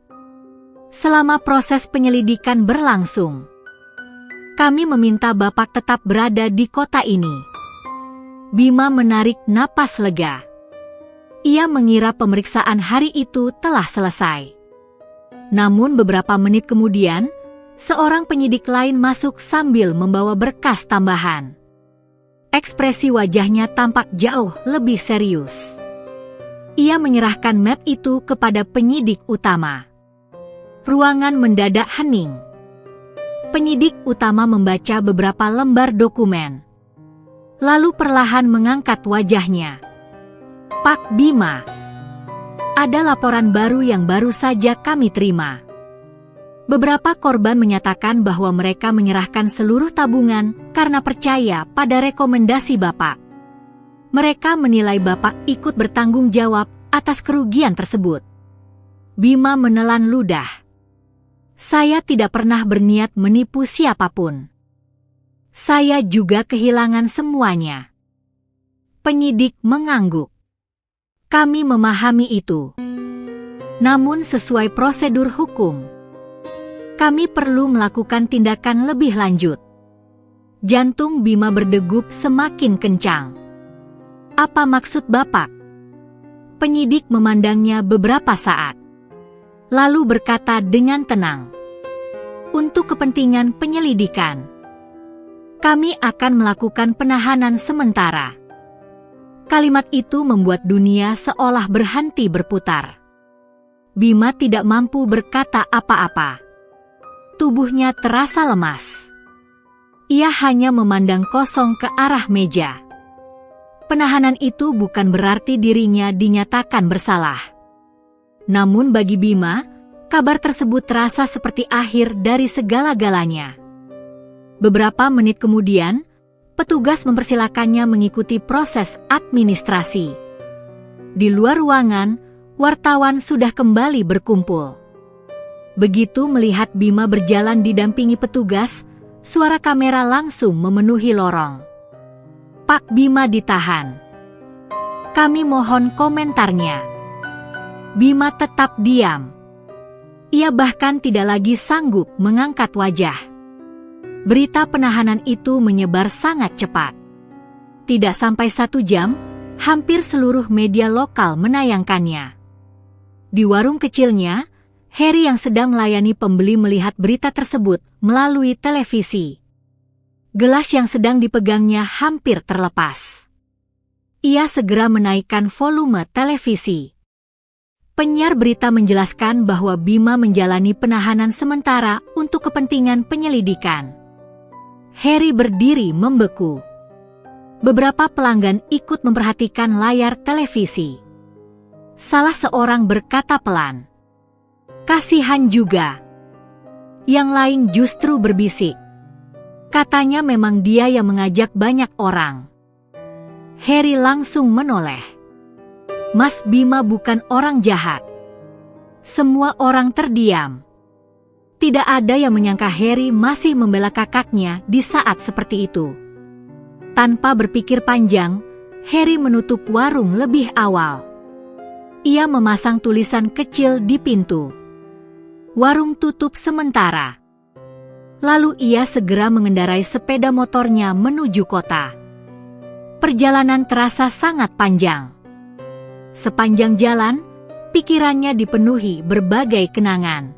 "Selama proses penyelidikan berlangsung, kami meminta Bapak tetap berada di kota ini." Bima menarik napas lega. Ia mengira pemeriksaan hari itu telah selesai. Namun beberapa menit kemudian, seorang penyidik lain masuk sambil membawa berkas tambahan. Ekspresi wajahnya tampak jauh lebih serius. Ia menyerahkan map itu kepada penyidik utama. Ruangan mendadak hening. Penyidik utama membaca beberapa lembar dokumen. Lalu perlahan mengangkat wajahnya. "Pak Bima, ada laporan baru yang baru saja kami terima. Beberapa korban menyatakan bahwa mereka menyerahkan seluruh tabungan karena percaya pada rekomendasi Bapak. Mereka menilai Bapak ikut bertanggung jawab atas kerugian tersebut." Bima menelan ludah. "Saya tidak pernah berniat menipu siapapun. Saya juga kehilangan semuanya." Penyidik mengangguk. "Kami memahami itu. Namun sesuai prosedur hukum, kami perlu melakukan tindakan lebih lanjut." Jantung Bima berdegup semakin kencang. "Apa maksud Bapak?" Penyidik memandangnya beberapa saat. Lalu berkata dengan tenang, "Untuk kepentingan penyelidikan, kami akan melakukan penahanan sementara." Kalimat itu membuat dunia seolah berhenti berputar. Bima tidak mampu berkata apa-apa. Tubuhnya terasa lemas. Ia hanya memandang kosong ke arah meja. Penahanan itu bukan berarti dirinya dinyatakan bersalah. Namun bagi Bima, kabar tersebut terasa seperti akhir dari segala-galanya. Beberapa menit kemudian, petugas mempersilakannya mengikuti proses administrasi. Di luar ruangan, wartawan sudah kembali berkumpul. Begitu melihat Bima berjalan didampingi petugas, suara kamera langsung memenuhi lorong. "Pak Bima ditahan. Kami mohon komentarnya." Bima tetap diam. Ia bahkan tidak lagi sanggup mengangkat wajah. Berita penahanan itu menyebar sangat cepat. Tidak sampai 1 jam, hampir seluruh media lokal menayangkannya. Di warung kecilnya, Harry yang sedang melayani pembeli melihat berita tersebut melalui televisi. Gelas yang sedang dipegangnya hampir terlepas. Ia segera menaikkan volume televisi. Penyiar berita menjelaskan bahwa Bima menjalani penahanan sementara untuk kepentingan penyelidikan. Harry berdiri membeku. Beberapa pelanggan ikut memperhatikan layar televisi. Salah seorang berkata pelan, "Kasihan juga." Yang lain justru berbisik, "Katanya memang dia yang mengajak banyak orang." Harry langsung menoleh. Mas Bima bukan orang jahat. Semua orang terdiam. Tidak ada yang menyangka Harry masih membela kakaknya di saat seperti itu. Tanpa berpikir panjang, Harry menutup warung lebih awal. Ia memasang tulisan kecil di pintu. Warung tutup sementara. Lalu ia segera mengendarai sepeda motornya menuju kota. Perjalanan terasa sangat panjang. Sepanjang jalan, pikirannya dipenuhi berbagai kenangan.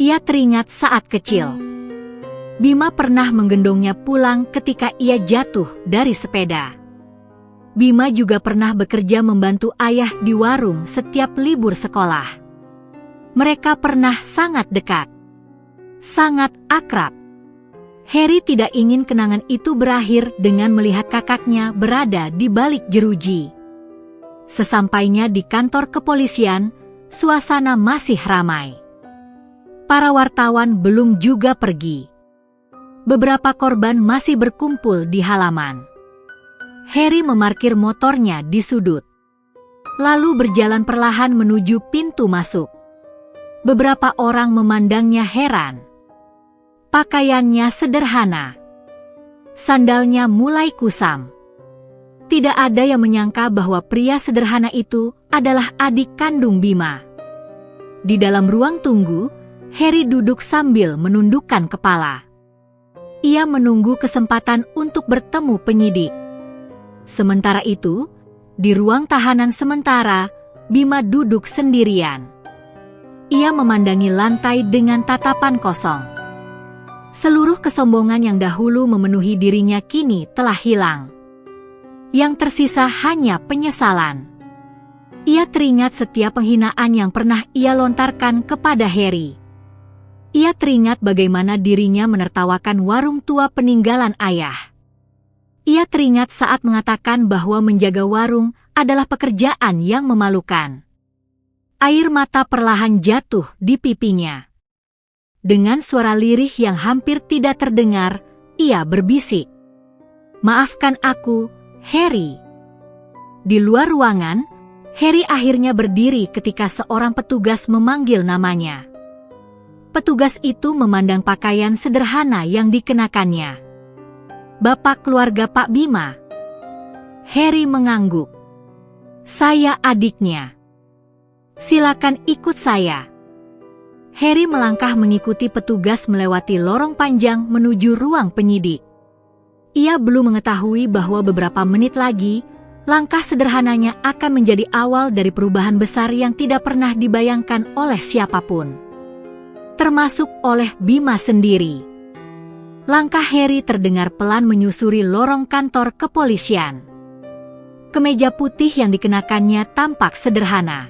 Ia teringat saat kecil. Bima pernah menggendongnya pulang ketika ia jatuh dari sepeda. Bima juga pernah bekerja membantu ayah di warung setiap libur sekolah. Mereka pernah sangat dekat, sangat akrab. Harry tidak ingin kenangan itu berakhir dengan melihat kakaknya berada di balik jeruji. Sesampainya di kantor kepolisian, suasana masih ramai. Para wartawan belum juga pergi. Beberapa korban masih berkumpul di halaman. Harry memarkir motornya di sudut, lalu berjalan perlahan menuju pintu masuk. Beberapa orang memandangnya heran. Pakaiannya sederhana. Sandalnya mulai kusam. Tidak ada yang menyangka bahwa pria sederhana itu adalah adik kandung Bima. Di dalam ruang tunggu, Harry duduk sambil menundukkan kepala. Ia menunggu kesempatan untuk bertemu penyidik. Sementara itu, di ruang tahanan sementara, Bima duduk sendirian. Ia memandangi lantai dengan tatapan kosong. Seluruh kesombongan yang dahulu memenuhi dirinya kini telah hilang. Yang tersisa hanya penyesalan. Ia teringat setiap penghinaan yang pernah ia lontarkan kepada Harry. Ia teringat bagaimana dirinya menertawakan warung tua peninggalan ayah. Ia teringat saat mengatakan bahwa menjaga warung adalah pekerjaan yang memalukan. Air mata perlahan jatuh di pipinya. Dengan suara lirih yang hampir tidak terdengar, ia berbisik, "Maafkan aku, Harry." Di luar ruangan, Harry akhirnya berdiri ketika seorang petugas memanggil namanya. Petugas itu memandang pakaian sederhana yang dikenakannya. "Bapak keluarga Pak Bima?" Harry mengangguk. "Saya adiknya. Silakan ikut saya." Harry melangkah mengikuti petugas melewati lorong panjang menuju ruang penyidik. Ia belum mengetahui bahwa beberapa menit lagi, langkah sederhananya akan menjadi awal dari perubahan besar yang tidak pernah dibayangkan oleh siapapun, termasuk oleh Bima sendiri. Langkah Harry terdengar pelan menyusuri lorong kantor kepolisian. Kemeja putih yang dikenakannya tampak sederhana.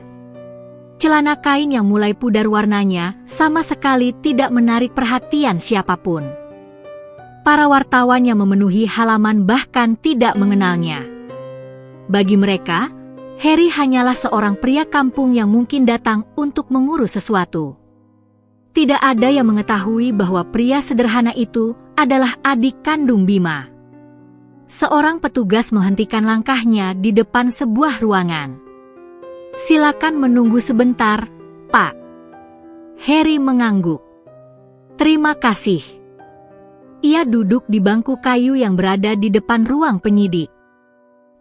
Celana kain yang mulai pudar warnanya sama sekali tidak menarik perhatian siapapun. Para wartawan yang memenuhi halaman bahkan tidak mengenalnya. Bagi mereka, Harry hanyalah seorang pria kampung yang mungkin datang untuk mengurus sesuatu. Tidak ada yang mengetahui bahwa pria sederhana itu adalah adik kandung Bima. Seorang petugas menghentikan langkahnya di depan sebuah ruangan. "Silakan menunggu sebentar, Pak." Harry mengangguk. "Terima kasih." Ia duduk di bangku kayu yang berada di depan ruang penyidik.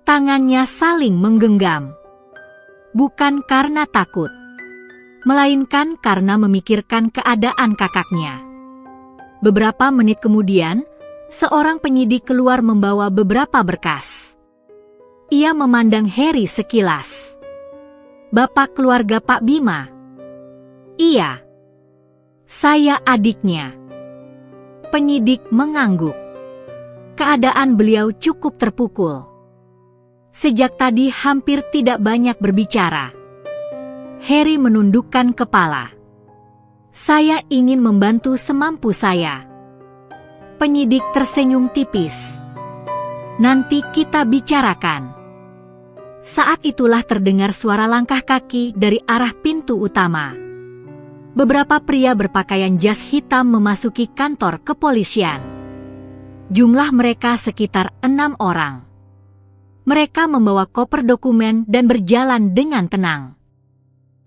Tangannya saling menggenggam. Bukan karena takut, melainkan karena memikirkan keadaan kakaknya. Beberapa menit kemudian, seorang penyidik keluar membawa beberapa berkas. Ia memandang Harry sekilas. "Bapak keluarga Pak Bima?" "Iya. Saya adiknya." Penyidik mengangguk. Keadaan beliau cukup terpukul. Sejak tadi hampir tidak banyak berbicara. Harry menundukkan kepala. "Saya ingin membantu semampu saya." Penyidik tersenyum tipis. "Nanti kita bicarakan." Saat itulah terdengar suara langkah kaki dari arah pintu utama. Beberapa pria berpakaian jas hitam memasuki kantor kepolisian. Jumlah mereka sekitar 6 orang. Mereka membawa koper dokumen dan berjalan dengan tenang.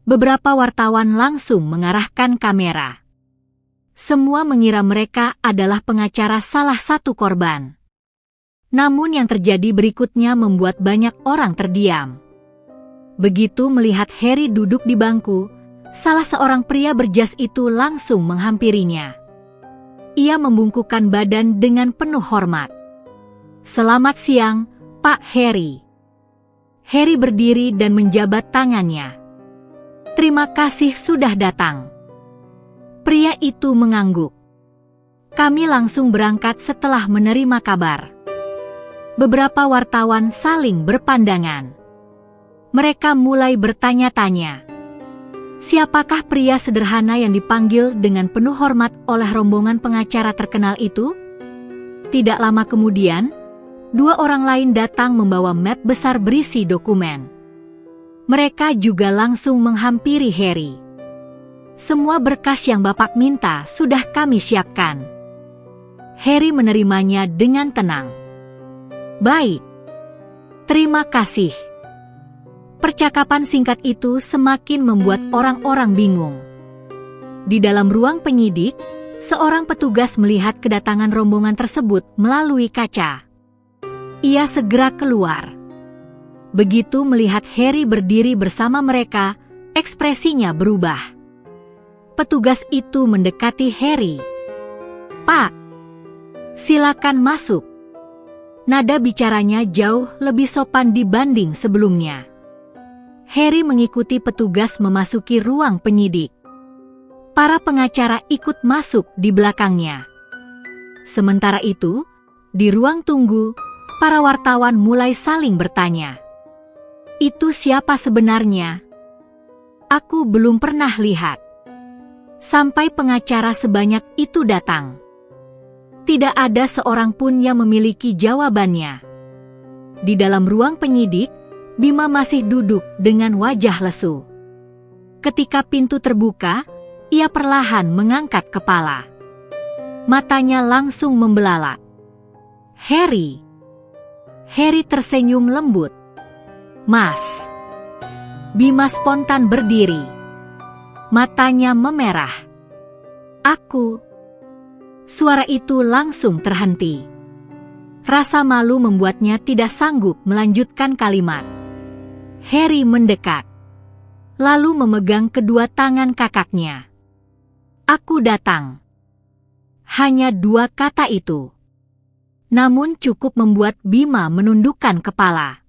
Beberapa wartawan langsung mengarahkan kamera. Semua mengira mereka adalah pengacara salah satu korban. Namun yang terjadi berikutnya membuat banyak orang terdiam. Begitu melihat Harry duduk di bangku, Salah seorang pria berjas itu langsung menghampirinya. Ia membungkukkan badan dengan penuh hormat. "Selamat siang, Pak Harry." Harry berdiri dan menjabat tangannya. "Terima kasih sudah datang." Pria itu mengangguk. "Kami langsung berangkat setelah menerima kabar." Beberapa wartawan saling berpandangan. Mereka mulai bertanya-tanya. Siapakah pria sederhana yang dipanggil dengan penuh hormat oleh rombongan pengacara terkenal itu? Tidak lama kemudian, dua orang lain datang membawa map besar berisi dokumen. Mereka juga langsung menghampiri Harry. "Semua berkas yang Bapak minta sudah kami siapkan." Harry menerimanya dengan tenang. "Baik. Terima kasih." Percakapan singkat itu semakin membuat orang-orang bingung. Di dalam ruang penyidik, seorang petugas melihat kedatangan rombongan tersebut melalui kaca. Ia segera keluar. Begitu melihat Harry berdiri bersama mereka, ekspresinya berubah. Petugas itu mendekati Harry. "Pak, silakan masuk." Nada bicaranya jauh lebih sopan dibanding sebelumnya. Harry mengikuti petugas memasuki ruang penyidik. Para pengacara ikut masuk di belakangnya. Sementara itu, di ruang tunggu, para wartawan mulai saling bertanya. "Itu siapa sebenarnya? Aku belum pernah lihat." Sampai pengacara sebanyak itu datang. Tidak ada seorang pun yang memiliki jawabannya. Di dalam ruang penyidik, Bima masih duduk dengan wajah lesu. Ketika pintu terbuka, ia perlahan mengangkat kepala. Matanya langsung membelalak. "Harry." Harry tersenyum lembut. "Mas." Bima spontan berdiri. Matanya memerah. "Aku." Suara itu langsung terhenti. Rasa malu membuatnya tidak sanggup melanjutkan kalimat. Harry mendekat, lalu memegang kedua tangan kakaknya. "Aku datang." Hanya dua kata itu. Namun cukup membuat Bima menundukkan kepala.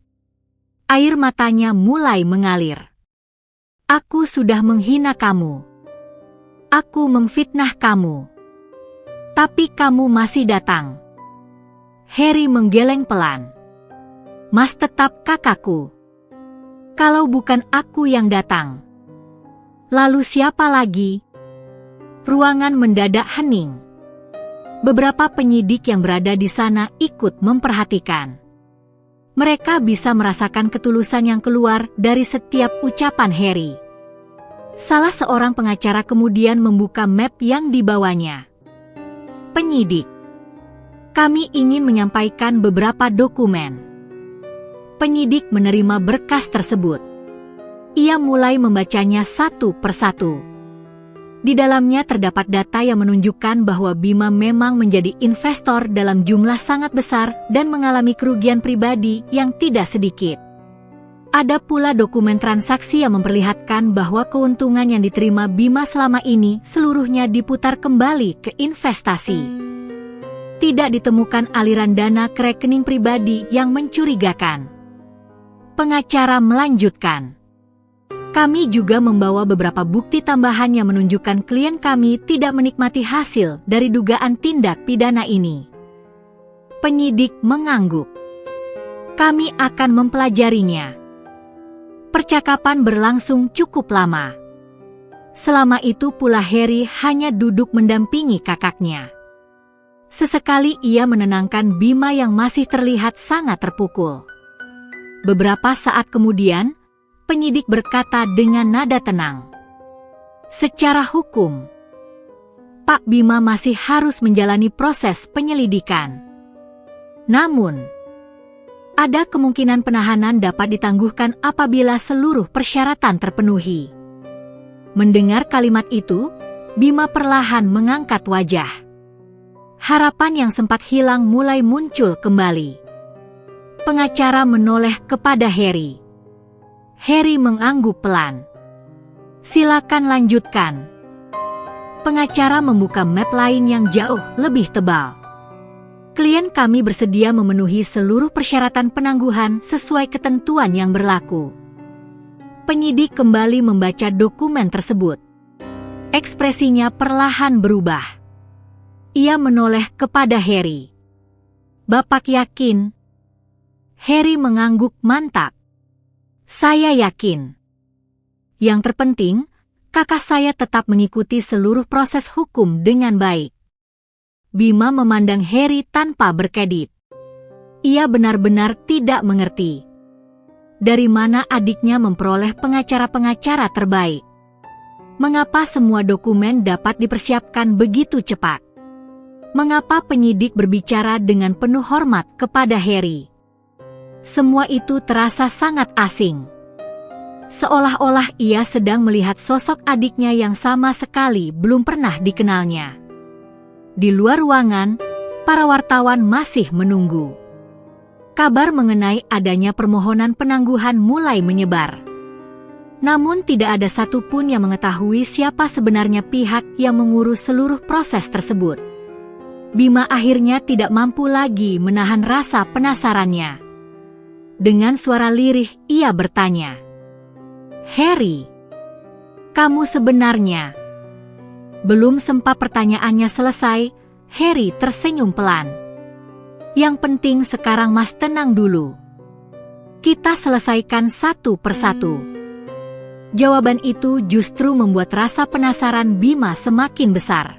Air matanya mulai mengalir. "Aku sudah menghina kamu. Aku memfitnah kamu. Tapi kamu masih datang." Harry menggeleng pelan. "Mas tetap kakakku. Kalau bukan aku yang datang, lalu siapa lagi?" Ruangan mendadak hening. Beberapa penyidik yang berada di sana ikut memperhatikan. Mereka bisa merasakan ketulusan yang keluar dari setiap ucapan Harry. Salah seorang pengacara kemudian membuka map yang dibawanya. "Penyidik, kami ingin menyampaikan beberapa dokumen." Penyidik menerima berkas tersebut. Ia mulai membacanya satu persatu. Di dalamnya terdapat data yang menunjukkan bahwa Bima memang menjadi investor dalam jumlah sangat besar dan mengalami kerugian pribadi yang tidak sedikit. Ada pula dokumen transaksi yang memperlihatkan bahwa keuntungan yang diterima Bima selama ini seluruhnya diputar kembali ke investasi. Tidak ditemukan aliran dana ke rekening pribadi yang mencurigakan. Pengacara melanjutkan. "Kami juga membawa beberapa bukti tambahan yang menunjukkan klien kami tidak menikmati hasil dari dugaan tindak pidana ini." Penyidik mengangguk. "Kami akan mempelajarinya." Percakapan berlangsung cukup lama. Selama itu pula Harry hanya duduk mendampingi kakaknya. Sesekali ia menenangkan Bima yang masih terlihat sangat terpukul. Beberapa saat kemudian, penyidik berkata dengan nada tenang. "Secara hukum, Pak Bima masih harus menjalani proses penyelidikan. Namun, ada kemungkinan penahanan dapat ditangguhkan apabila seluruh persyaratan terpenuhi." Mendengar kalimat itu, Bima perlahan mengangkat wajah. Harapan yang sempat hilang mulai muncul kembali. Pengacara menoleh kepada Harry. Harry mengangguk pelan. Silakan lanjutkan. Pengacara membuka map lain yang jauh lebih tebal. Klien kami bersedia memenuhi seluruh persyaratan penangguhan sesuai ketentuan yang berlaku. Penyidik kembali membaca dokumen tersebut. Ekspresinya perlahan berubah. Ia menoleh kepada Harry. Bapak yakin? Harry mengangguk mantap. Saya yakin. Yang terpenting, kakak saya tetap mengikuti seluruh proses hukum dengan baik. Bima memandang Harry tanpa berkedip. Ia benar-benar tidak mengerti. Dari mana adiknya memperoleh pengacara-pengacara terbaik? Mengapa semua dokumen dapat dipersiapkan begitu cepat? Mengapa penyidik berbicara dengan penuh hormat kepada Harry? Semua itu terasa sangat asing. Seolah-olah ia sedang melihat sosok adiknya yang sama sekali belum pernah dikenalnya. Di luar ruangan, para wartawan masih menunggu. Kabar mengenai adanya permohonan penangguhan mulai menyebar. Namun tidak ada satupun yang mengetahui siapa sebenarnya pihak yang mengurus seluruh proses tersebut. Bima akhirnya tidak mampu lagi menahan rasa penasarannya. Dengan suara lirih ia bertanya, Harry, kamu sebenarnya... Belum sempat pertanyaannya selesai, Harry tersenyum pelan. Yang penting sekarang Mas tenang dulu. Kita selesaikan satu persatu. Jawaban itu justru membuat rasa penasaran Bima semakin besar.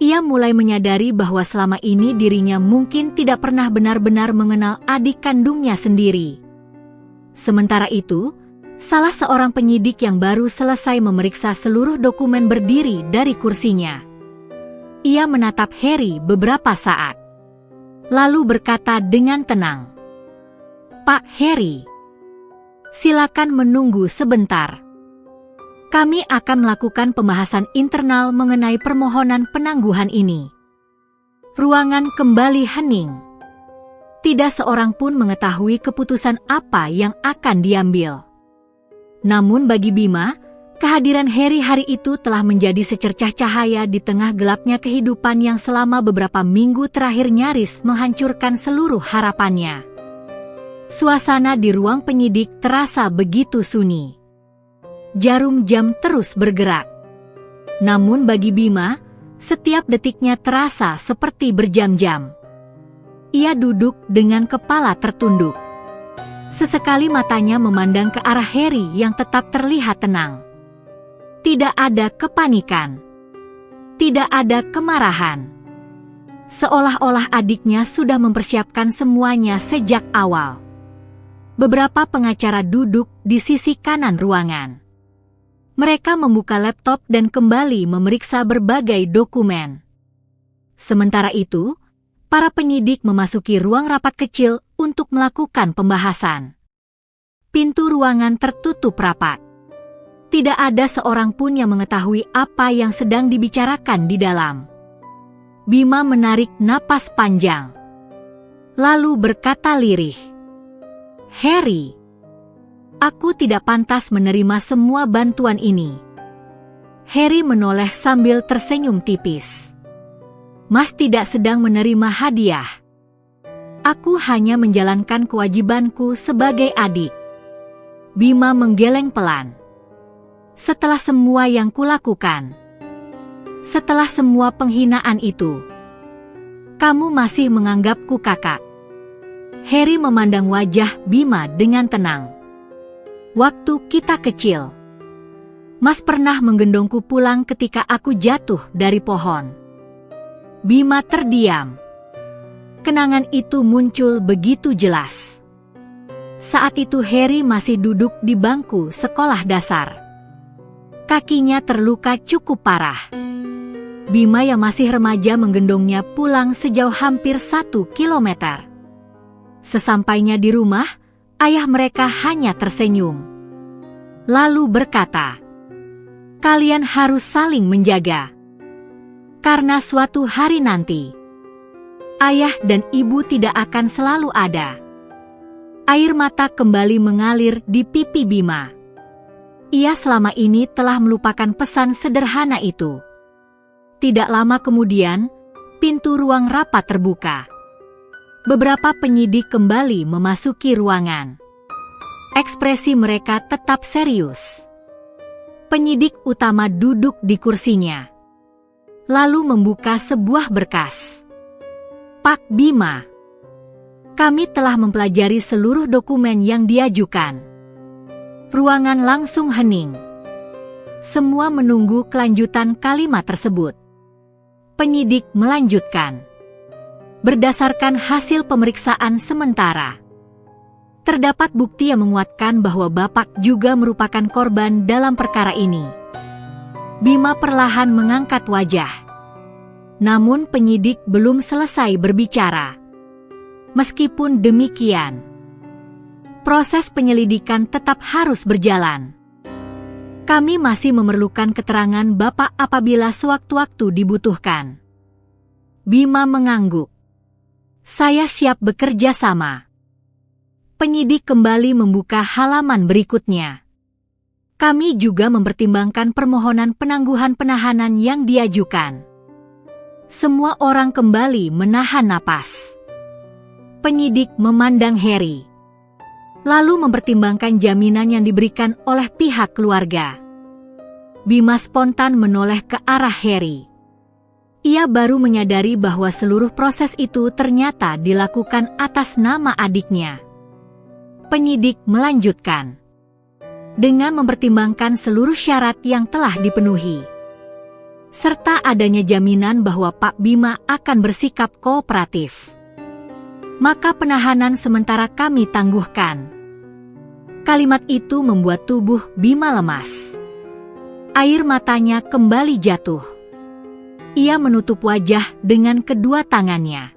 Ia mulai menyadari bahwa selama ini dirinya mungkin tidak pernah benar-benar mengenal adik kandungnya sendiri. Sementara itu, salah seorang penyidik yang baru selesai memeriksa seluruh dokumen berdiri dari kursinya. Ia menatap Harry beberapa saat, lalu berkata dengan tenang, Pak Harry, silakan menunggu sebentar. Kami akan melakukan pembahasan internal mengenai permohonan penangguhan ini. Ruangan kembali hening. Tidak seorang pun mengetahui keputusan apa yang akan diambil. Namun bagi Bima, kehadiran Harry hari itu telah menjadi secercah cahaya di tengah gelapnya kehidupan yang selama beberapa minggu terakhir nyaris menghancurkan seluruh harapannya. Suasana di ruang penyidik terasa begitu sunyi. Jarum jam terus bergerak. Namun bagi Bima, setiap detiknya terasa seperti berjam-jam. Ia duduk dengan kepala tertunduk. Sesekali matanya memandang ke arah Harry yang tetap terlihat tenang. Tidak ada kepanikan. Tidak ada kemarahan. Seolah-olah adiknya sudah mempersiapkan semuanya sejak awal. Beberapa pengacara duduk di sisi kanan ruangan. Mereka membuka laptop dan kembali memeriksa berbagai dokumen. Sementara itu, para penyidik memasuki ruang rapat kecil untuk melakukan pembahasan. Pintu ruangan tertutup rapat. Tidak ada seorang pun yang mengetahui apa yang sedang dibicarakan di dalam. Bima menarik napas panjang. Lalu berkata lirih, Harry, aku tidak pantas menerima semua bantuan ini. Harry menoleh sambil tersenyum tipis. Mas tidak sedang menerima hadiah. Aku hanya menjalankan kewajibanku sebagai adik. Bima menggeleng pelan. Setelah semua yang kulakukan, setelah semua penghinaan itu, kamu masih menganggapku kakak. Harry memandang wajah Bima dengan tenang. Waktu kita kecil, Mas pernah menggendongku pulang ketika aku jatuh dari pohon. Bima terdiam. Kenangan itu muncul begitu jelas. Saat itu Harry masih duduk di bangku sekolah dasar. Kakinya terluka cukup parah. Bima yang masih remaja menggendongnya pulang sejauh hampir 1 kilometer. Sesampainya di rumah, ayah mereka hanya tersenyum. Lalu berkata, kalian harus saling menjaga. Karena suatu hari nanti, ayah dan ibu tidak akan selalu ada. Air mata kembali mengalir di pipi Bima. Ia selama ini telah melupakan pesan sederhana itu. Tidak lama kemudian, pintu ruang rapat terbuka. Beberapa penyidik kembali memasuki ruangan. Ekspresi mereka tetap serius. Penyidik utama duduk di kursinya, lalu membuka sebuah berkas. Pak Bima, kami telah mempelajari seluruh dokumen yang diajukan. Ruangan langsung hening. Semua menunggu kelanjutan kalimat tersebut. Penyidik melanjutkan. Berdasarkan hasil pemeriksaan sementara, terdapat bukti yang menguatkan bahwa Bapak juga merupakan korban dalam perkara ini. Bima perlahan mengangkat wajah. Namun penyidik belum selesai berbicara. Meskipun demikian, proses penyelidikan tetap harus berjalan. Kami masih memerlukan keterangan Bapak apabila sewaktu-waktu dibutuhkan. Bima mengangguk. Saya siap bekerja sama. Penyidik kembali membuka halaman berikutnya. Kami juga mempertimbangkan permohonan penangguhan penahanan yang diajukan. Semua orang kembali menahan napas. Penyidik memandang Harry, lalu mempertimbangkan jaminan yang diberikan oleh pihak keluarga. Bima spontan menoleh ke arah Harry. Ia baru menyadari bahwa seluruh proses itu ternyata dilakukan atas nama adiknya. Penyidik melanjutkan. Dengan mempertimbangkan seluruh syarat yang telah dipenuhi, serta adanya jaminan bahwa Pak Bima akan bersikap kooperatif, maka penahanan sementara kami tangguhkan. Kalimat itu membuat tubuh Bima lemas. Air matanya kembali jatuh. Ia menutup wajah dengan kedua tangannya.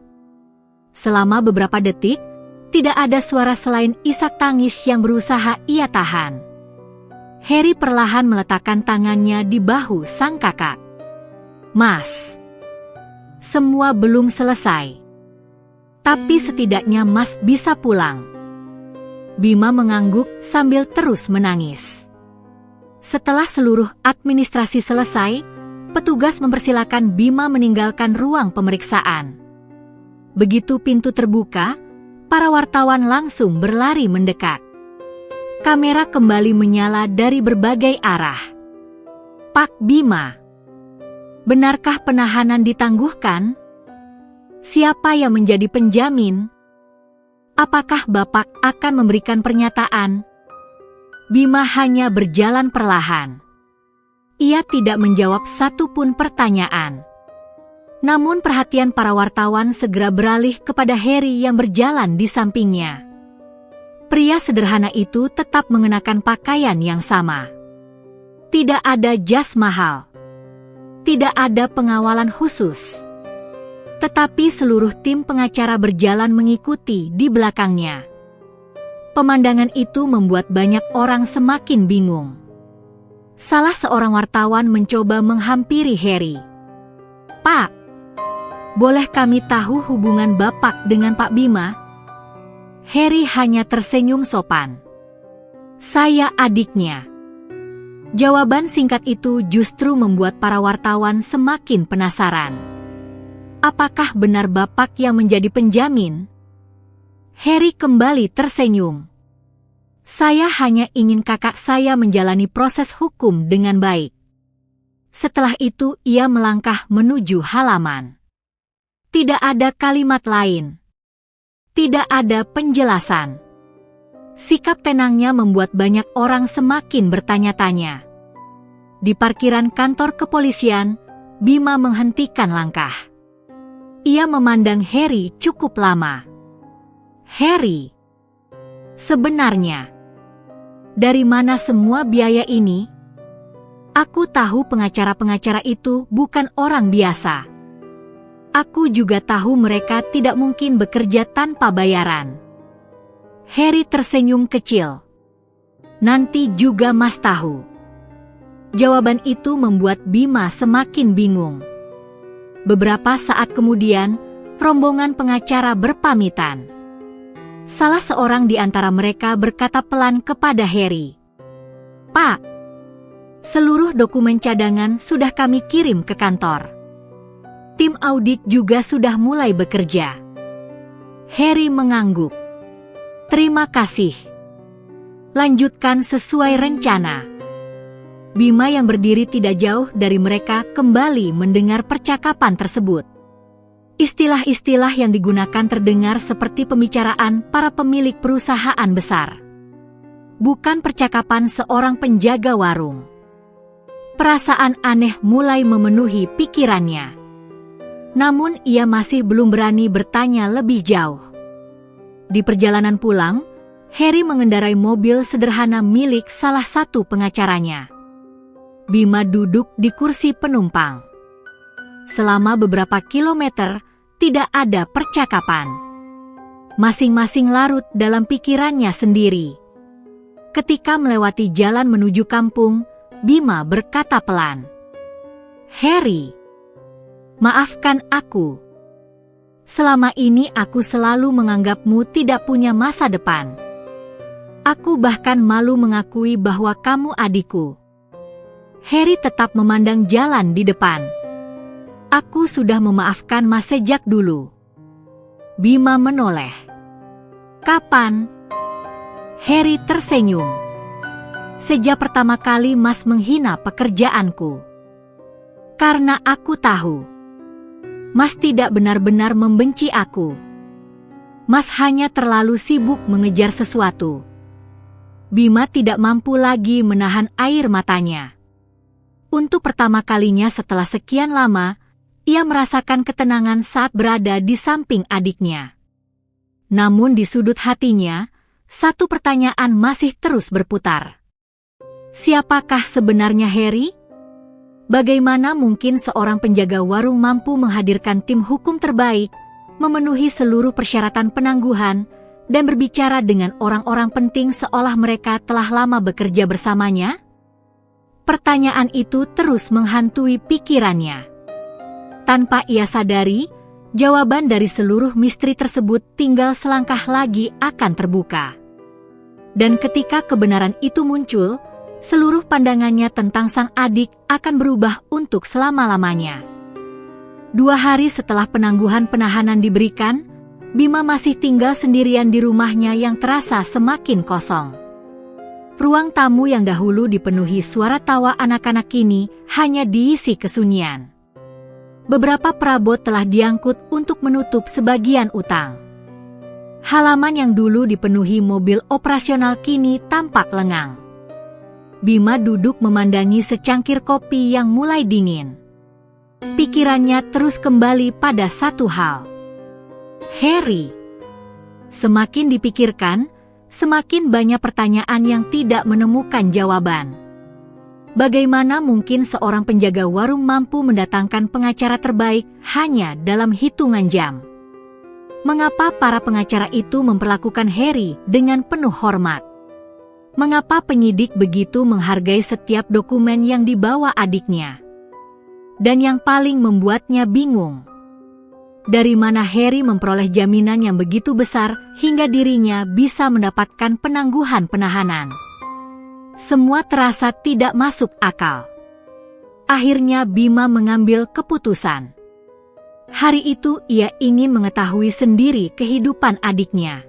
Selama beberapa detik, tidak ada suara selain isak tangis yang berusaha ia tahan. Harry perlahan meletakkan tangannya di bahu sang kakak. Mas, semua belum selesai. Tapi setidaknya Mas bisa pulang. Bima mengangguk sambil terus menangis. Setelah seluruh administrasi selesai, petugas mempersilakan Bima meninggalkan ruang pemeriksaan. Begitu pintu terbuka, para wartawan langsung berlari mendekat. Kamera kembali menyala dari berbagai arah. Pak Bima, benarkah penahanan ditangguhkan? Siapa yang menjadi penjamin? Apakah Bapak akan memberikan pernyataan? Bima hanya berjalan perlahan. Ia tidak menjawab satupun pertanyaan. Namun perhatian para wartawan segera beralih kepada Harry yang berjalan di sampingnya. Pria sederhana itu tetap mengenakan pakaian yang sama. Tidak ada jas mahal. Tidak ada pengawalan khusus. Tetapi seluruh tim pengacara berjalan mengikuti di belakangnya. Pemandangan itu membuat banyak orang semakin bingung. Salah seorang wartawan mencoba menghampiri Harry. Pak, boleh kami tahu hubungan Bapak dengan Pak Bima? Harry hanya tersenyum sopan. Saya adiknya. Jawaban singkat itu justru membuat para wartawan semakin penasaran. Apakah benar Bapak yang menjadi penjamin? Harry kembali tersenyum. Saya hanya ingin kakak saya menjalani proses hukum dengan baik. Setelah itu ia melangkah menuju halaman. Tidak ada kalimat lain. Tidak ada penjelasan. Sikap tenangnya membuat banyak orang semakin bertanya-tanya. Di parkiran kantor kepolisian, Bima menghentikan langkah. Ia memandang Harry cukup lama. Harry, sebenarnya, dari mana semua biaya ini? Aku tahu pengacara-pengacara itu bukan orang biasa. Aku juga tahu mereka tidak mungkin bekerja tanpa bayaran. Harry tersenyum kecil. Nanti juga Mas tahu. Jawaban itu membuat Bima semakin bingung. Beberapa saat kemudian, rombongan pengacara berpamitan. Salah seorang di antara mereka berkata pelan kepada Harry. Pak, Seluruh dokumen cadangan sudah kami kirim ke kantor. Tim audit juga sudah mulai bekerja. Harry mengangguk. Terima kasih. Lanjutkan sesuai rencana. Bima yang berdiri tidak jauh dari mereka kembali mendengar percakapan tersebut. Istilah-istilah yang digunakan terdengar seperti pembicaraan para pemilik perusahaan besar. Bukan percakapan seorang penjaga warung. Perasaan aneh mulai memenuhi pikirannya. Namun ia masih belum berani bertanya lebih jauh. Di perjalanan pulang, Harry mengendarai mobil sederhana milik salah satu pengacaranya. Bima duduk di kursi penumpang. Selama beberapa kilometer, tidak ada percakapan. Masing-masing larut dalam pikirannya sendiri. Ketika melewati jalan menuju kampung, Bima berkata pelan, "Harry, maafkan aku. Selama ini aku selalu menganggapmu tidak punya masa depan. Aku bahkan malu mengakui bahwa kamu adikku." Harry tetap memandang jalan di depan. "Aku sudah memaafkan Mas sejak dulu." Bima menoleh. "Kapan?" Harry tersenyum. "Sejak pertama kali Mas menghina pekerjaanku. Karena aku tahu Mas tidak benar-benar membenci aku. Mas hanya terlalu sibuk mengejar sesuatu." Bima tidak mampu lagi menahan air matanya. Untuk pertama kalinya setelah sekian lama, ia merasakan ketenangan saat berada di samping adiknya. Namun di sudut hatinya, satu pertanyaan masih terus berputar. Siapakah sebenarnya Harry? Bagaimana mungkin seorang penjaga warung mampu menghadirkan tim hukum terbaik, memenuhi seluruh persyaratan penangguhan, dan berbicara dengan orang-orang penting seolah mereka telah lama bekerja bersamanya? Pertanyaan itu terus menghantui pikirannya. Tanpa ia sadari, jawaban dari seluruh misteri tersebut tinggal selangkah lagi akan terbuka. Dan ketika kebenaran itu muncul, seluruh pandangannya tentang sang adik akan berubah untuk selama-lamanya. 2 hari setelah penangguhan penahanan diberikan, Bima masih tinggal sendirian di rumahnya yang terasa semakin kosong. Ruang tamu yang dahulu dipenuhi suara tawa anak-anak kini hanya diisi kesunyian. Beberapa perabot telah diangkut untuk menutup sebagian utang. Halaman yang dulu dipenuhi mobil operasional kini tampak lengang. Bima duduk memandangi secangkir kopi yang mulai dingin. Pikirannya terus kembali pada satu hal. Harry. Semakin dipikirkan, semakin banyak pertanyaan yang tidak menemukan jawaban. Bagaimana mungkin seorang penjaga warung mampu mendatangkan pengacara terbaik hanya dalam hitungan jam? Mengapa para pengacara itu memperlakukan Harry dengan penuh hormat? Mengapa penyidik begitu menghargai setiap dokumen yang dibawa adiknya? Dan yang paling membuatnya bingung, dari mana Harry memperoleh jaminan yang begitu besar hingga dirinya bisa mendapatkan penangguhan penahanan? Semua terasa tidak masuk akal. Akhirnya Bima mengambil keputusan. Hari itu ia ingin mengetahui sendiri kehidupan adiknya.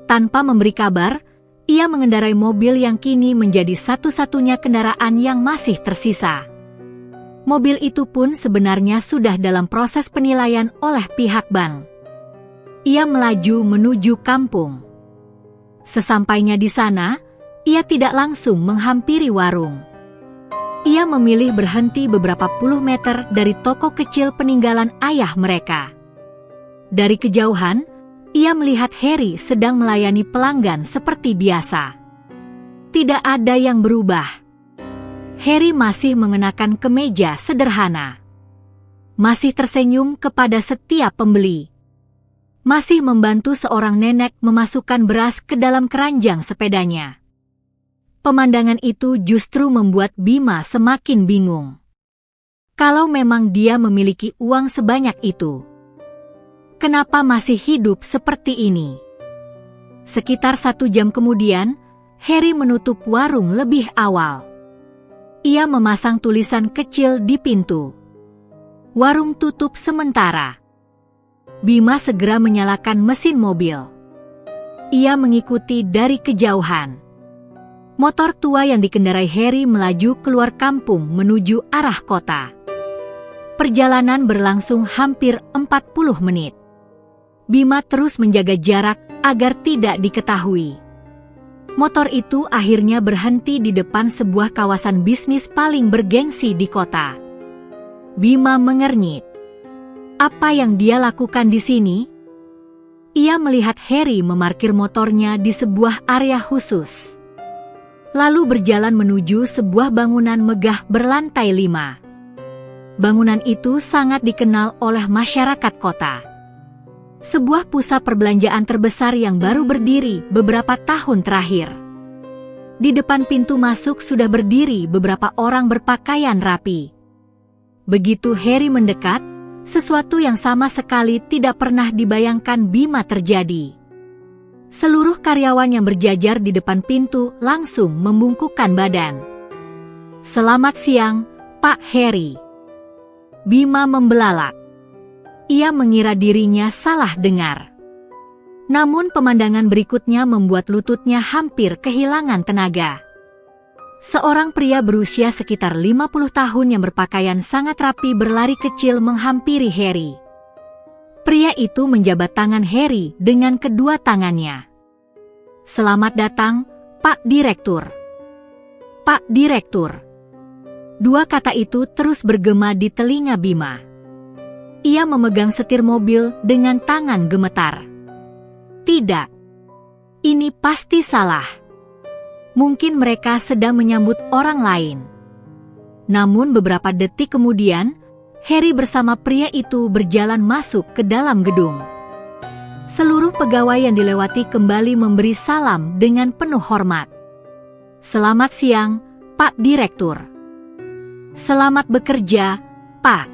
Tanpa memberi kabar, ia mengendarai mobil yang kini menjadi satu-satunya kendaraan yang masih tersisa. Mobil itu pun sebenarnya sudah dalam proses penilaian oleh pihak bank. Ia melaju menuju kampung. Sesampainya di sana, ia tidak langsung menghampiri warung. Ia memilih berhenti beberapa puluh meter dari toko kecil peninggalan ayah mereka. Dari kejauhan, ia melihat Harry sedang melayani pelanggan seperti biasa. Tidak ada yang berubah. Harry masih mengenakan kemeja sederhana. Masih tersenyum kepada setiap pembeli. Masih membantu seorang nenek memasukkan beras ke dalam keranjang sepedanya. Pemandangan itu justru membuat Bima semakin bingung. Kalau memang dia memiliki uang sebanyak itu, kenapa masih hidup seperti ini? Sekitar 1 jam kemudian, Harry menutup warung lebih awal. Ia memasang tulisan kecil di pintu. Warung tutup sementara. Bima segera menyalakan mesin mobil. Ia mengikuti dari kejauhan. Motor tua yang dikendarai Harry melaju keluar kampung menuju arah kota. Perjalanan berlangsung hampir 40 menit. Bima terus menjaga jarak agar tidak diketahui. Motor itu akhirnya berhenti di depan sebuah kawasan bisnis paling bergengsi di kota. Bima mengernyit. Apa yang dia lakukan di sini? Ia melihat Harry memarkir motornya di sebuah area khusus. Lalu berjalan menuju sebuah bangunan megah berlantai 5. Bangunan itu sangat dikenal oleh masyarakat kota. Sebuah pusat perbelanjaan terbesar yang baru berdiri beberapa tahun terakhir. Di depan pintu masuk sudah berdiri beberapa orang berpakaian rapi. Begitu Harry mendekat, sesuatu yang sama sekali tidak pernah dibayangkan Bima terjadi. Seluruh karyawan yang berjajar di depan pintu langsung membungkukkan badan. "Selamat siang, Pak Harry." Bima membelalak. Ia mengira dirinya salah dengar. Namun pemandangan berikutnya membuat lututnya hampir kehilangan tenaga. Seorang pria berusia sekitar 50 tahun yang berpakaian sangat rapi berlari kecil menghampiri Harry. Pria itu menjabat tangan Harry dengan kedua tangannya. "Selamat datang, Pak Direktur." "Pak Direktur." Dua kata itu terus bergema di telinga Bima. Ia memegang setir mobil dengan tangan gemetar. Tidak. Ini pasti salah. Mungkin mereka sedang menyambut orang lain. Namun beberapa detik kemudian, Harry bersama pria itu berjalan masuk ke dalam gedung. Seluruh pegawai yang dilewati kembali memberi salam dengan penuh hormat. "Selamat siang, Pak Direktur." "Selamat bekerja, Pak."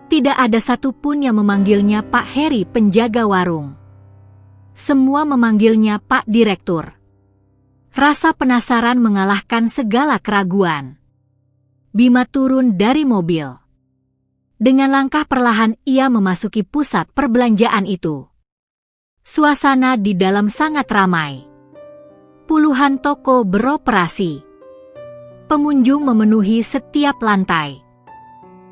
Tidak ada satupun yang memanggilnya Pak Harry penjaga warung. Semua memanggilnya Pak Direktur. Rasa penasaran mengalahkan segala keraguan. Bima turun dari mobil. Dengan langkah perlahan ia memasuki pusat perbelanjaan itu. Suasana di dalam sangat ramai. Puluhan toko beroperasi. Pengunjung memenuhi setiap lantai.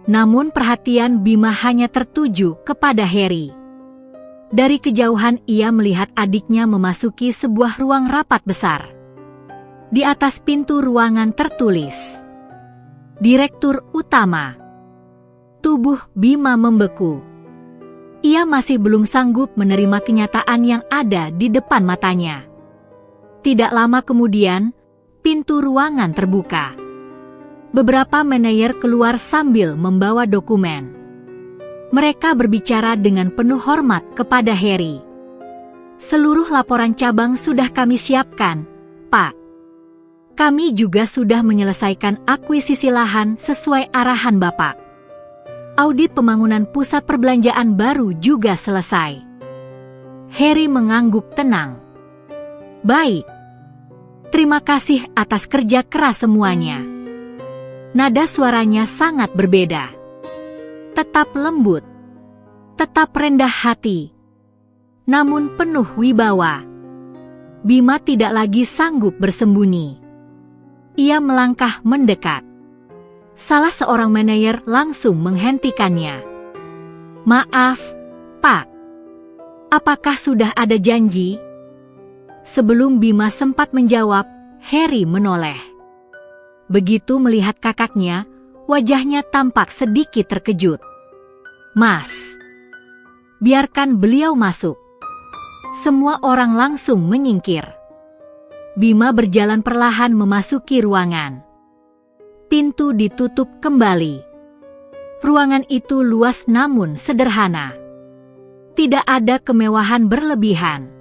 Namun perhatian Bima hanya tertuju kepada Harry. Dari kejauhan ia melihat adiknya memasuki sebuah ruang rapat besar. Di atas pintu ruangan tertulis, "Direktur Utama." Tubuh Bima membeku. Ia masih belum sanggup menerima kenyataan yang ada di depan matanya. Tidak lama kemudian, pintu ruangan terbuka. Beberapa manajer keluar sambil membawa dokumen. Mereka berbicara dengan penuh hormat kepada Harry. "Seluruh laporan cabang sudah kami siapkan, Pak. Kami juga sudah menyelesaikan akuisisi lahan sesuai arahan Bapak. Audit pembangunan pusat perbelanjaan baru juga selesai." Harry mengangguk tenang. "Baik. Terima kasih atas kerja keras semuanya." Nada suaranya sangat berbeda. Tetap lembut. Tetap rendah hati. Namun penuh wibawa. Bima tidak lagi sanggup bersembunyi. Ia melangkah mendekat. Salah seorang manajer langsung menghentikannya. "Maaf, Pak. Apakah sudah ada janji?" Sebelum Bima sempat menjawab, Harry menoleh. Begitu melihat kakaknya, wajahnya tampak sedikit terkejut. "Mas, biarkan beliau masuk." Semua orang langsung menyingkir. Bima berjalan perlahan memasuki ruangan. Pintu ditutup kembali. Ruangan itu luas namun sederhana. Tidak ada kemewahan berlebihan.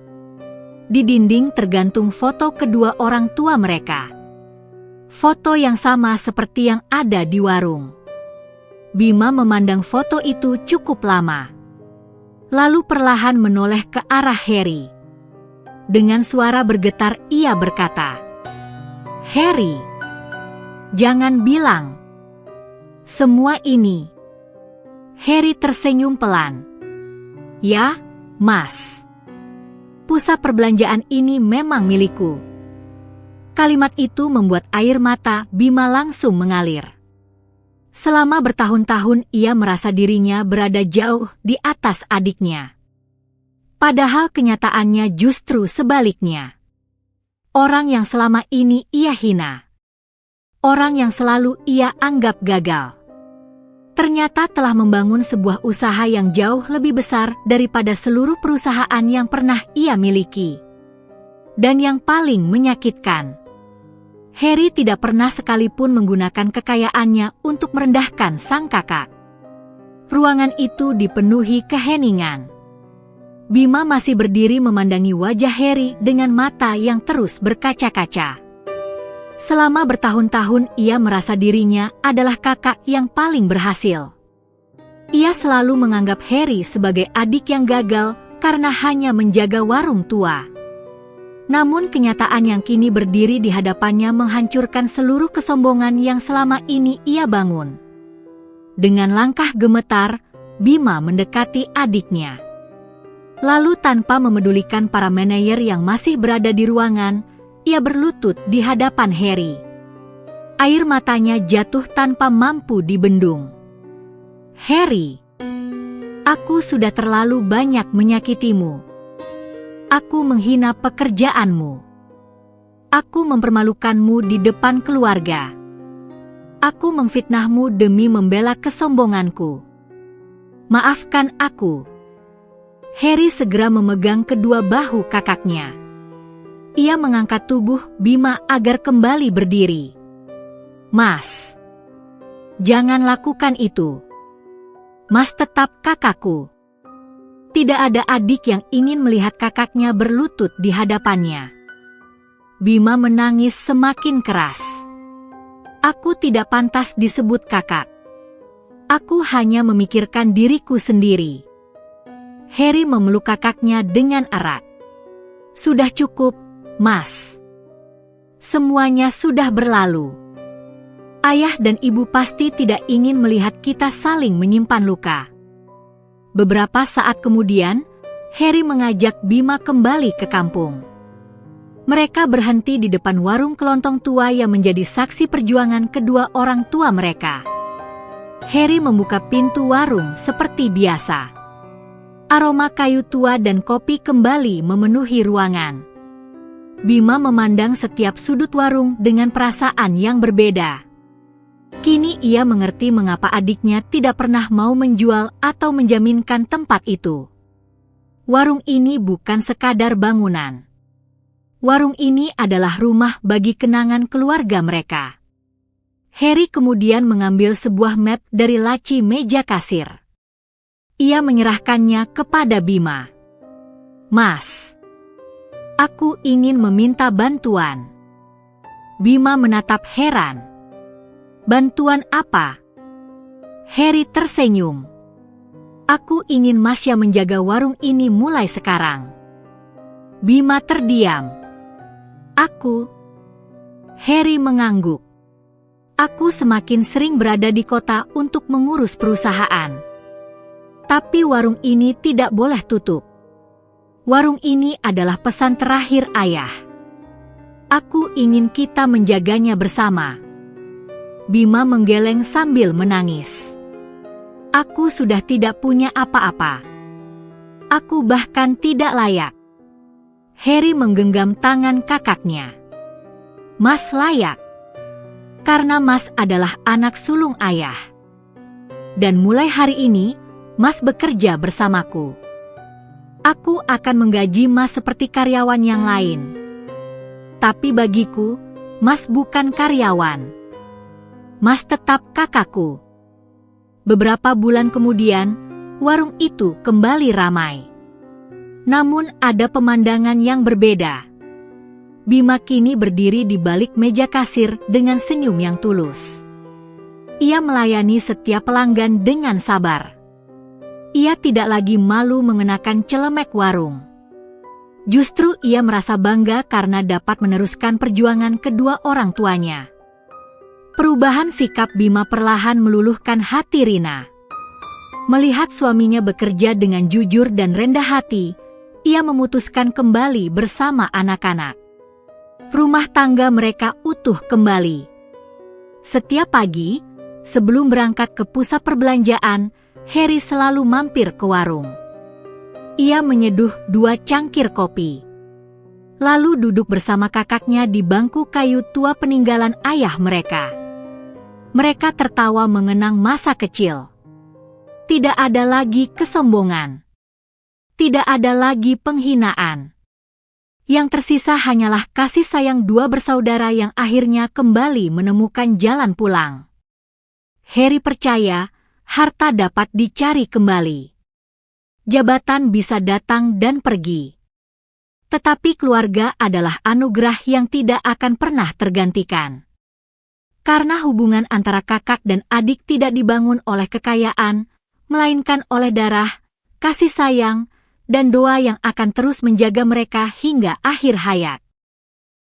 Di dinding tergantung foto kedua orang tua mereka. Foto yang sama seperti yang ada di warung. Bima memandang foto itu cukup lama. Lalu perlahan menoleh ke arah Harry. Dengan suara bergetar ia berkata, "Harry." Jangan bilang. Semua ini. Harry tersenyum pelan. Ya, Mas. Pusat perbelanjaan ini memang milikku. Kalimat itu membuat air mata Bima langsung mengalir. Selama bertahun-tahun ia merasa dirinya berada jauh di atas adiknya. Padahal kenyataannya justru sebaliknya. Orang yang selama ini ia hina. Orang yang selalu ia anggap gagal. Ternyata telah membangun sebuah usaha yang jauh lebih besar daripada seluruh perusahaan yang pernah ia miliki. Dan yang paling menyakitkan, Harry tidak pernah sekalipun menggunakan kekayaannya untuk merendahkan sang kakak. Ruangan itu dipenuhi keheningan. Bima masih berdiri memandangi wajah Harry dengan mata yang terus berkaca-kaca. Selama bertahun-tahun ia merasa dirinya adalah kakak yang paling berhasil. Ia selalu menganggap Harry sebagai adik yang gagal karena hanya menjaga warung tua. Namun kenyataan yang kini berdiri di hadapannya menghancurkan seluruh kesombongan yang selama ini ia bangun. Dengan langkah gemetar, Bima mendekati adiknya. Lalu tanpa memedulikan para manajer yang masih berada di ruangan, ia berlutut di hadapan Harry. Air matanya jatuh tanpa mampu dibendung. Harry, aku sudah terlalu banyak menyakitimu. Aku menghina pekerjaanmu. Aku mempermalukanmu di depan keluarga. Aku memfitnahmu demi membela kesombonganku. Maafkan aku. Harry segera memegang kedua bahu kakaknya. Ia mengangkat tubuh Bima agar kembali berdiri. Mas, jangan lakukan itu. Mas tetap kakakku. Tidak ada adik yang ingin melihat kakaknya berlutut di hadapannya. Bima menangis semakin keras. Aku tidak pantas disebut kakak. Aku hanya memikirkan diriku sendiri. Harry memeluk kakaknya dengan erat. Sudah cukup, Mas. Semuanya sudah berlalu. Ayah dan ibu pasti tidak ingin melihat kita saling menyimpan luka. Beberapa saat kemudian, Harry mengajak Bima kembali ke kampung. Mereka berhenti di depan warung kelontong tua yang menjadi saksi perjuangan kedua orang tua mereka. Harry membuka pintu warung seperti biasa. Aroma kayu tua dan kopi kembali memenuhi ruangan. Bima memandang setiap sudut warung dengan perasaan yang berbeda. Kini ia mengerti mengapa adiknya tidak pernah mau menjual atau menjaminkan tempat itu. Warung ini bukan sekadar bangunan. Warung ini adalah rumah bagi kenangan keluarga mereka. Harry kemudian mengambil sebuah map dari laci meja kasir. Ia menyerahkannya kepada Bima. Mas, aku ingin meminta bantuan. Bima menatap heran. Bantuan apa? Harry tersenyum. Aku ingin Mas yang menjaga warung ini mulai sekarang. Bima terdiam. Aku? Harry mengangguk. Aku semakin sering berada di kota untuk mengurus perusahaan. Tapi warung ini tidak boleh tutup. Warung ini adalah pesan terakhir ayah. Aku ingin kita menjaganya bersama. Bima menggeleng sambil menangis. Aku sudah tidak punya apa-apa. Aku bahkan tidak layak. Harry menggenggam tangan kakaknya. Mas layak. Karena Mas adalah anak sulung ayah. Dan mulai hari ini, Mas bekerja bersamaku. Aku akan menggaji Mas seperti karyawan yang lain. Tapi bagiku, Mas bukan karyawan. Mas tetap kakakku. Beberapa bulan kemudian, warung itu kembali ramai. Namun ada pemandangan yang berbeda. Bima kini berdiri di balik meja kasir dengan senyum yang tulus. Ia melayani setiap pelanggan dengan sabar. Ia tidak lagi malu mengenakan celemek warung. Justru ia merasa bangga karena dapat meneruskan perjuangan kedua orang tuanya. Perubahan sikap Bima perlahan meluluhkan hati Rina. Melihat suaminya bekerja dengan jujur dan rendah hati, ia memutuskan kembali bersama anak-anak. Rumah tangga mereka utuh kembali. Setiap pagi, sebelum berangkat ke pusat perbelanjaan, Harry selalu mampir ke warung. Ia menyeduh 2 cangkir kopi. Lalu duduk bersama kakaknya di bangku kayu tua peninggalan ayah mereka. Mereka tertawa mengenang masa kecil. Tidak ada lagi kesombongan. Tidak ada lagi penghinaan. Yang tersisa hanyalah kasih sayang 2 bersaudara yang akhirnya kembali menemukan jalan pulang. Harry percaya harta dapat dicari kembali. Jabatan bisa datang dan pergi. Tetapi keluarga adalah anugerah yang tidak akan pernah tergantikan. Karena hubungan antara kakak dan adik tidak dibangun oleh kekayaan, melainkan oleh darah, kasih sayang, dan doa yang akan terus menjaga mereka hingga akhir hayat.